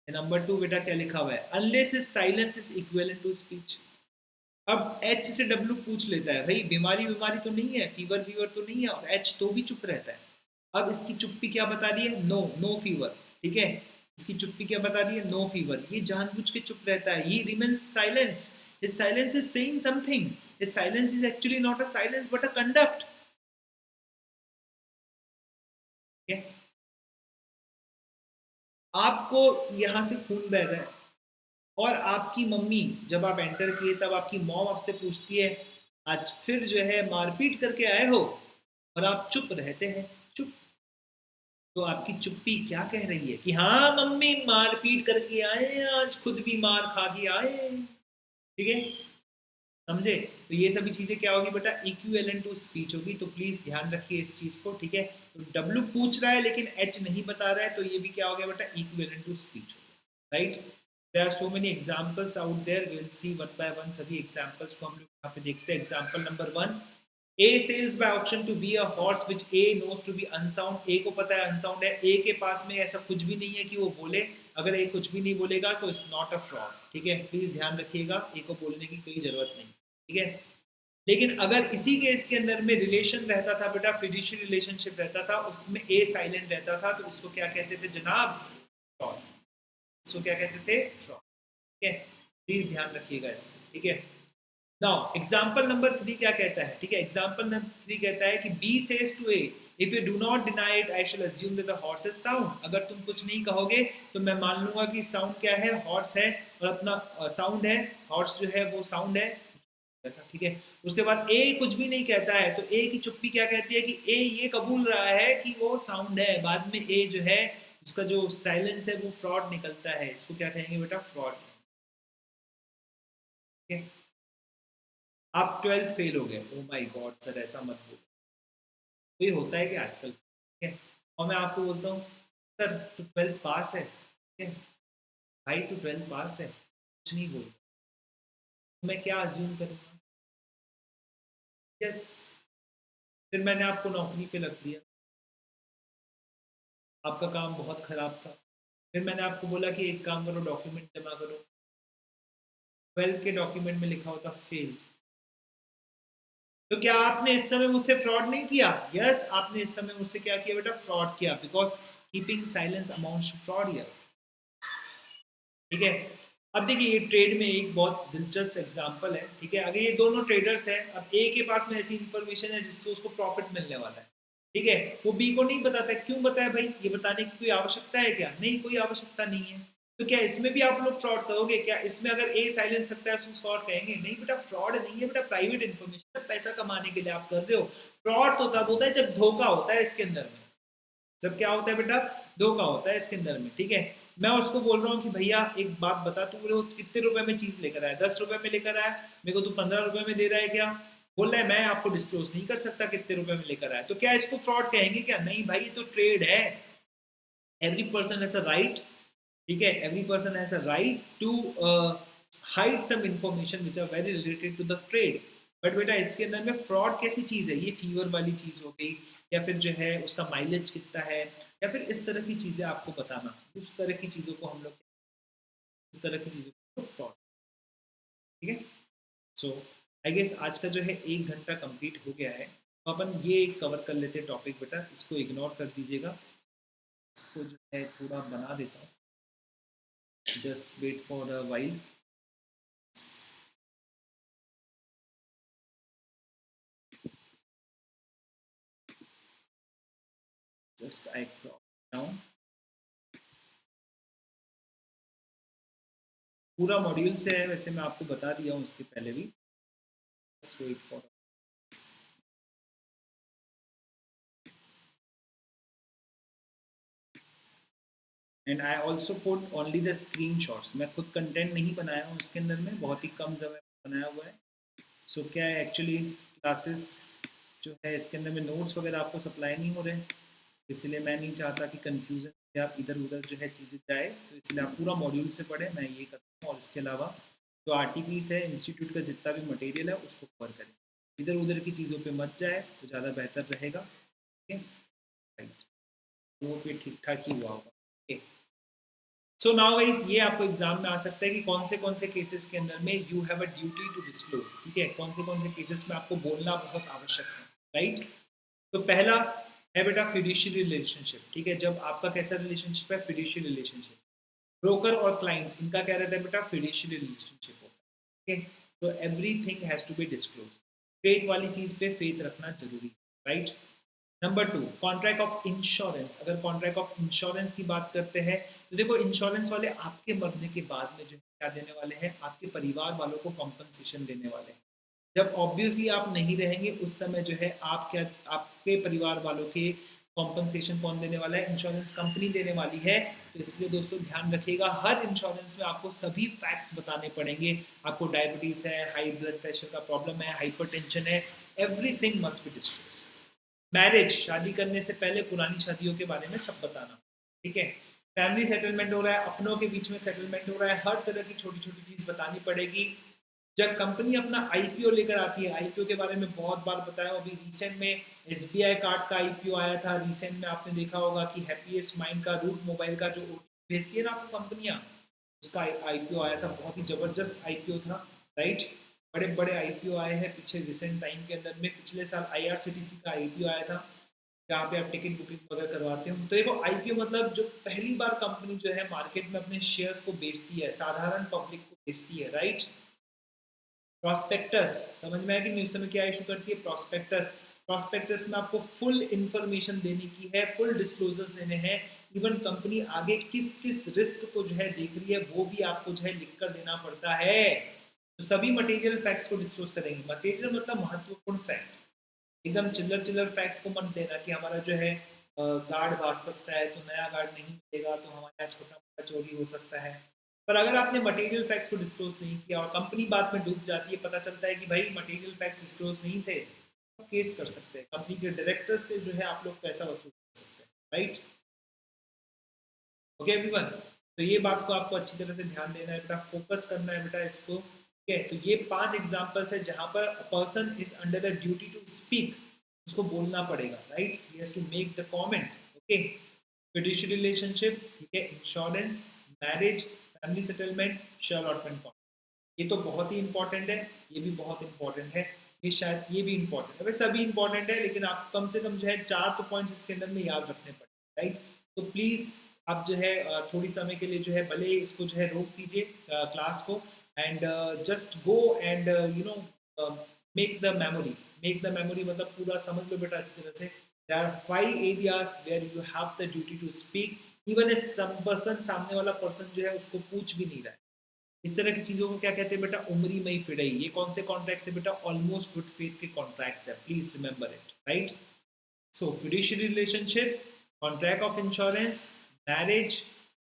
नंबर 2 बेटा क्या लिखा हुआ है, unless is silence is equivalent to speech. अब एच से डब्ल्यू पूछ लेता है, भाई बीमारी बीमारी तो नहीं है, फीवर फीवर तो नहीं है, और एच तो भी चुप रहता है। अब इसकी चुप्पी क्या बता रही है? No, no fever. ठीक है, इसकी चुप्पी क्या बता रही है? No fever. ये जानबूझ के चुप रहता है, ये remains silence. His silence is saying something. His silence is actually not a silence but a conduct. ठीक है, आपको यहाँ से खून बह रहा है, और आपकी मम्मी जब आप एंटर किए तब आपकी मॉम आपसे पूछती है आज फिर जो है मारपीट करके आए हो, और आप चुप रहते हैं, चुप। तो आपकी चुप्पी क्या कह रही है? कि हाँ मम्मी मारपीट करके आए हैं, आज खुद भी मार खा के आए हैं। ठीक है, समझे? तो ये सभी चीज़ें क्या होगी बेटा? इक्विवेलेंट टू स्पीच होगी। तो प्लीज़ ध्यान रखिए इस चीज़ को। ठीक है, तो डब्ल्यू पूछ रहा है लेकिन एच नहीं बता रहा है, तो ये भी क्या हो गया बेटा? इक्विवेलेंट टू स्पीच हो गया, right? There are so many examples out there, we will see one by one सभी एग्जांपल्स को हम लोग यहाँ पे देखते हैं। Example number 1, A sells by auction to be a horse which A knows to be unsound. A को पता है अनसाउंड है, ए के पास में ऐसा कुछ भी नहीं है कि वो बोले। अगर ए कुछ भी नहीं बोलेगा तो इट्स नॉट अ फ्रॉड। ठीक है, प्लीज ध्यान रखिएगा, ए को बोलने की कोई जरूरत नहीं। ठीक है, लेकिन अगर इसी केस के अंदर में रिलेशन रहता था बेटा, फिड्यूशियरी रिलेशनशिप रहता था, उसमें ए साइलेंट रहता था, तो इसको क्या कहते थे जनाब? फ्रॉड। इसको क्या कहते थे? फ्रॉड। ठीक है, प्लीज ध्यान रखिएगा इसको। ठीक है, नाउ एग्जांपल नंबर 3 क्या कहता है? ठीक है, एग्जांपल नंबर 3 कहता है कि B says to A if you do not deny it I shall assume that the horse is sound. अगर तुम कुछ नहीं कहोगे तो मैं मान लूंगा कि साउंड क्या है? हॉर्स है, और अपना साउंड है, हॉर्स जो है वो साउंड है। था, ठीक है। उसके बाद ए कुछ भी नहीं कहता है, तो ए की चुप्पी क्या कहती है? कि ए ये कबूल रहा है कि वो साउंड है, बाद में ए जो है उसका जो साइलेंस है वो फ्रॉड निकलता है। इसको क्या कहेंगे बेटा? फ्रॉड। ठीक है, आप 12th फेल हो गए, ओ माय गॉड सर ऐसा मत बोलो। तो ये होता है कि आजकल, ठीक है, और मैं आपको बोलता हूँ सर तू 12th पास है, ठीक है भाई, तू 12th पास है, कुछ नहीं बोल, तो मैं क्या अज्यूम करूँगा? यस, फिर मैंने आपको नौकरी पे रख दिया, आपका काम बहुत खराब था, फिर मैंने आपको बोला कि एक काम करो, डॉक्यूमेंट जमा करो, 12th के डॉक्यूमेंट में लिखा होता फेल, तो क्या आपने इस समय मुझसे फ्रॉड नहीं किया? यस, आपने इस समय मुझसे क्या किया बेटा? फ्रॉड किया, because keeping silence amounts to fraud here. ठीक है, अब देखिए ये ट्रेड में एक बहुत दिलचस्प एग्जांपल है। ठीक है, अगर ये दोनों ट्रेडर्स हैं, अब ए के पास में ऐसी इंफॉर्मेशन है जिससे उसको प्रॉफिट मिलने वाला है, ठीक है, वो बी को नहीं बताता। क्यों बताया भाई? ये बताने की कोई आवश्यकता है क्या? नहीं, कोई आवश्यकता नहीं है। तो क्या इसमें भी आप लोग फ्रॉड करोगे क्या? इसमें अगर ए साइलेंस रखता है उसको फ्रॉड कहेंगे? नहीं बेटा, फ्रॉड नहीं है बेटा, प्राइवेट इन्फॉर्मेशन, पैसा कमाने के लिए आप कर रहे हो। फ्रॉड तो तब होता है जब धोखा होता है इसके अंदर में। जब क्या होता है बेटा? धोखा होता है इसके अंदर में। ठीक है, मैं उसको बोल रहा हूँ कि भैया एक बात बता, तू वो कितने रुपए में चीज लेकर आया? 10 रुपए में लेकर आया, मेरे को तू 15 रुपए में दे रहा है क्या? बोल रहा है मैं आपको डिस्क्लोज नहीं कर सकता कितने रुपए में लेकर आया। तो क्या इसको फ्रॉड कहेंगे क्या? नहीं भाई, ये तो ट्रेड है। Every person has a right, ठीक है, every person has a right to hide some information which are very related to the trade. But बेटा इसके अंदर में फ्रॉड कैसी चीज़ है? ये फीवर वाली चीज़ हो गई, या फिर जो है उसका माइलेज कितना है, या फिर इस तरह की चीज़ें आपको बताना, उस तरह की चीज़ों को हम लोग, उस तरह की चीज़ों को फ्रॉड। ठीक है, सो आई गेस आज का जो है 1 घंटा कंप्लीट हो गया है, तो अपन ये कवर कर लेते हैं टॉपिक बेटा, इसको इग्नोर कर दीजिएगा। इसको जो है थोड़ा बना देता हूँ, just wait for a while. Just I crop down पूरा मॉड्यूल से है, वैसे मैं आपको बता दिया हूँ उसके पहले भी। Just wait for, and I also put only the screen shots. मैं खुद कंटेंट नहीं बनाया हूँ इसके अंदर में, बहुत ही कम समय बनाया हुआ है। सो क्या है एक्चुअली, क्लासेस जो है इसके अंदर में नोट्स वगैरह आपको सप्लाई नहीं हो रहे, इसलिए मैं नहीं चाहता कि कन्फ्यूज़न या इधर उधर जो है चीज़ें जाए, तो इसलिए आप पूरा मॉड्यूल से पढ़ें, मैं ये करता हूँ। और इसके अलावा जो आर टी पीस है इंस्टीट्यूट का जितना भी मटेरियल है उसको कवर करें, इधर उधर की चीज़ों पे मत जाए तो ज़्यादा बेहतर रहेगा। ठीक है, राइट, वो भी ठीक ठाक ही हुआ होगा। ओके, सो नाउ गाइस, ये आपको एग्जाम में आ सकता है कि कौन से केसेस के अंदर में you have a duty to disclose, ठीक है, कौन से केसेस में आपको बोलना बहुत आवश्यक है, राइट। तो पहला है बेटा फिड्यूशियरी रिलेशनशिप, ठीक है, जब आपका कैसा रिलेशनशिप है, फिड्यूशियरी रिलेशनशिप, ब्रोकर और क्लाइंट, इनका क्या रहता है बेटा, फिड्यूशियरी रिलेशनशिप होता है, ठीक है। तो everything has to be disclose, faith वाली चीज पे फेथ रखना जरूरी है, right. Number 2, contract of insurance. अगर कॉन्ट्रैक्ट ऑफ इंश्योरेंस की बात करते हैं तो देखो, इंश्योरेंस वाले आपके मरने के बाद में जो क्या देने वाले हैं, आपके परिवार वालों को कॉम्पनसेशन देने वाले हैं। जब ऑब्वियसली आप नहीं रहेंगे उस समय जो है आप क्या, आपके परिवार वालों के कॉम्पनसेशन कौन देने वाला है, इंश्योरेंस कंपनी देने वाली है। तो इसलिए दोस्तों ध्यान रखिएगा, हर इंश्योरेंस में आपको सभी फैक्ट्स बताने पड़ेंगे। आपको डायबिटीज है, हाई ब्लड प्रेशर का प्रॉब्लम है, हाइपरटेंशन है, everything must be disclosed. Marriage, शादी करने से पहले पुरानी शादियों के बारे में सब बताना, ठीक है। फैमिली सेटलमेंट हो रहा है, अपनों के बीच में सेटलमेंट हो रहा है, हर तरह की छोटी छोटी चीज बतानी पड़ेगी। जब कंपनी अपना आईपीओ लेकर आती है, आईपीओ के बारे में बहुत बार बताया, अभी रिसेंट में एसबीआई कार्ड का आईपीओ आया था, रिसेंट में आपने देखा होगा कि हैप्पीएस्ट माइंड का, रूट मोबाइल का जो ओटीपी भेजती है ना आपको कंपनियां, उसका आईपीओ आया था, बहुत ही जबरदस्त आईपीओ था, राइट। बड़े बड़े आईपीओ आए हैं पीछे रिसेंट टाइम के अंदर में, पिछले साल आईआरसीटीसी का आईपीओ आया था, जहाँ पे आप टिकट बुकिंग वगैरह करवाते हो। तो देखो, आईपीओ मतलब जो पहली बार कंपनी जो है मार्केट में अपने शेयर्स को बेचती है, साधारण पब्लिक को बेचती है, राइट। प्रॉस्पेक्टस, समझ में आया कि नहीं, उस समय क्या इशू करती है, प्रॉस्पेक्टस। प्रॉस्पेक्टस में आपको फुल इंफॉर्मेशन देनी की है, फुल डिस्क्लोजर्स देने हैं, इवन कंपनी आगे किस किस रिस्क को जो है देख रही है वो भी आपको जो है लिख कर देना पड़ता है। तो सभी मटेरियल फैक्ट्स को डिस्क्लोज करेंगे। मटेरियल मतलब महत्वपूर्ण फैक्ट, एकदम चिल्लर चिल्लर फैक्ट को मत देना कि हमारा जो है गार्ड भाग सकता है तो नया गार्ड नहीं मिलेगा, तो हमारे यहाँ छोटा मोटा चोरी हो सकता है। पर अगर आपने मटेरियल फैक्ट्स को डिस्क्लोज नहीं किया और कंपनी बाद में डूब जाती है, पता चलता है कि भाई मटेरियल फैक्ट्स डिस्क्लोज नहीं थे, तो केस कर सकते हैं कंपनी के डायरेक्टर से, जो है आप लोग पैसा वसूल कर सकते हैं, राइट। ओके एवरीवन, तो ये बात को आपको अच्छी तरह से ध्यान देना है बेटा, फोकस करना है बेटा इसको, ठीक है। तो ये 5 एग्जांपल्स है जहां पर a person is under the duty to speak, उसको बोलना पड़ेगा, right, he has to make the comment, okay. Fiduciary relationship, ठीक है, insurance, marriage, family settlement, share allotment contract, ये तो बहुत ही इंपॉर्टेंट है, ये भी बहुत इंपॉर्टेंट है, ये शायद ये भी इंपॉर्टेंट है, वैसे सभी इंपॉर्टेंट है, लेकिन आप कम से कम जो है 4 तो पॉइंट्स इसके अंदर में याद रखने पड़ेंगे, राइट। तो प्लीज़ आप जो है थोड़ी समय के लिए जो है भले ही इसको जो है रोक दीजिए क्लास को, and just go and you know make the memory. Make the memory मतलब पूरा समझ लो बेटा अच्छी तरह से। There are 5 areas where you have the duty to speak, even a some person, सामने वाला पर्सन जो है उसको पूछ भी नहीं रहा है। इस तरह की चीजों को क्या कहते हैं बेटा, उमरी मई फिड़ई। ये कौन से कॉन्ट्रैक्ट्स है बेटा, ऑलमोस्ट गुड फेथ के कॉन्ट्रैक्ट्स है, please remember it, right. So fiduciary relationship, contract of insurance, marriage,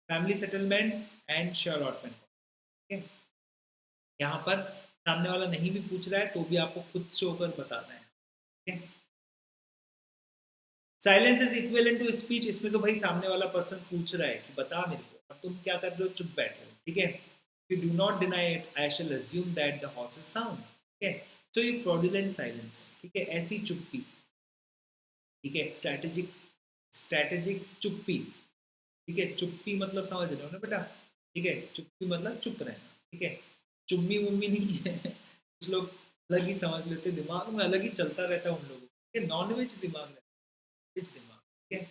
family settlement and share allotment, ठीक है। यहाँ पर सामने वाला नहीं भी पूछ रहा है तो भी आपको खुद से होकर बताना है, ठीक है। Silence is equivalent to speech, इसमें तो भाई सामने वाला पर्सन पूछ रहा है कि बता मेरे को, अब तुम क्या कर रहे हो, चुप बैठे हो, ठीक है। You do not deny it, I shall assume that the horse is sound, ठीक है। तो ये fraudulent silence है, ठीक है, ऐसी चुप्पी, ठीक है, स्ट्रेटेजिक चुप्पी, ठीक है। चुप्पी मतलब समझ रहे हो ना बेटा, ठीक है, चुप्पी मतलब चुप रहना, ठीक है। चुम्मी मुम्मी नहीं है कुछ लोग अलग ही समझ लेते, दिमाग में अलग ही चलता रहता है उन लोगों को, नॉन वेज दिमाग रहता है, वेज दिमाग, ठीक है,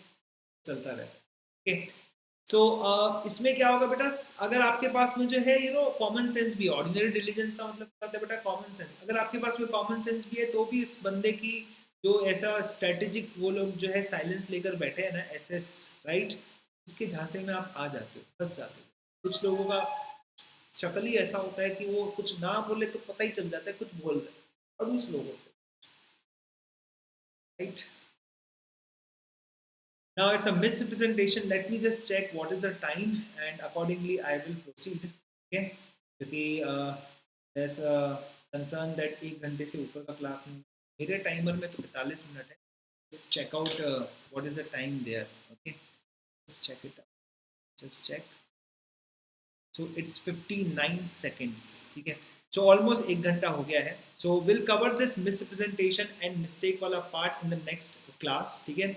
चलता रहता है, ठीक है। सो इसमें क्या होगा बेटा, अगर आपके पास में जो है यू नो कॉमन सेंस भी, ऑर्डिनरी डिलीजेंस का मतलब क्या होता है बेटा, कॉमन सेंस, अगर आपके पास में कॉमन सेंस भी है तो भी इस बंदे की जो ऐसा स्ट्रेटेजिक, वो लोग जो है साइलेंस लेकर बैठे हैं ना, एसएस, राइट, उसके झांसे में आप आ जाते हो, फंस जाते हो। कुछ लोगों का शक्ल ही ऐसा होता है कि वो कुछ ना बोले तो पता ही चल जाता है कुछ बोल रहे, और उस लोग होते हैं, right. Now it's a misrepresentation. Let me just check what is the time and accordingly I will proceed. Okay, क्योंकि there's a concern that 1 घंटे से ऊपर का क्लास नहीं, मेरे टाइमर में तो 45 मिनट है। Just check out what is the time there. Okay, just check it out. Just check. So it's 59 seconds. ठीक है, so almost 1 घंटा हो गया है। So we'll cover this misrepresentation and mistake वाला part in the next class. ठीक है,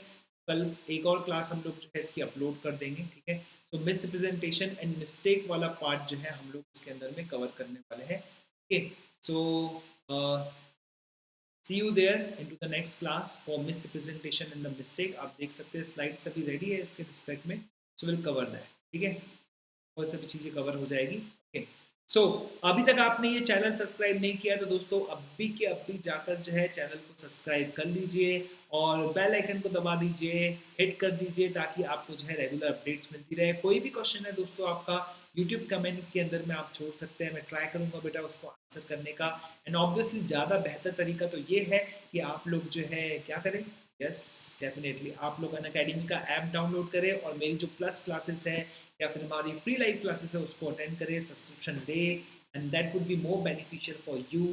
कल एक और क्लास हम लोग जो है इसकी अपलोड कर देंगे, ठीक है। सो मिस रिप्रेजेंटेशन एंड मिस्टेक वाला पार्ट जो है हम लोग इसके अंदर में कवर करने वाले हैं, okay. So see you there into the next class for misrepresentation and the mistake. आप देख सकते हैं स्लाइड्स अभी रेडी है इसके रिस्पेक्ट में, सो विल कवर दैट, ठीक है। और सभी चीज़ें कवर हो जाएगी, ओके। सो अभी तक आपने ये चैनल सब्सक्राइब नहीं किया तो दोस्तों अभी के अभी जाकर जो है चैनल को सब्सक्राइब कर लीजिए और बेल आइकन को दबा दीजिए, हिट कर दीजिए, ताकि आपको जो है रेगुलर अपडेट्स मिलती रहे। कोई भी क्वेश्चन है दोस्तों आपका यूट्यूब कमेंट के अंदर में आप छोड़ सकते हैं, मैं ट्राई करूंगा बेटा उसको आंसर करने का। एंड ऑब्वियसली ज़्यादा बेहतर तरीका तो ये है कि आप लोग जो है क्या करें, यस डेफिनेटली आप लोग अनअकैडमी का ऐप डाउनलोड करें और मेरी जो प्लस क्लासेस है या फिर हमारी फ्री लाइव क्लासेस है उसको अटेंड करें, सब्सक्रिप्शन ले, and that would be more beneficial for you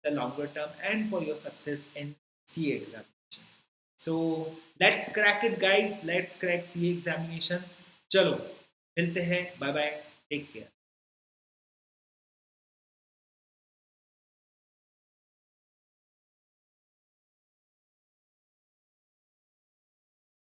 the longer term and for your success in CA examination. So let's crack it guys, let's crack CA examinations. चलो मिलते हैं, bye bye, take care.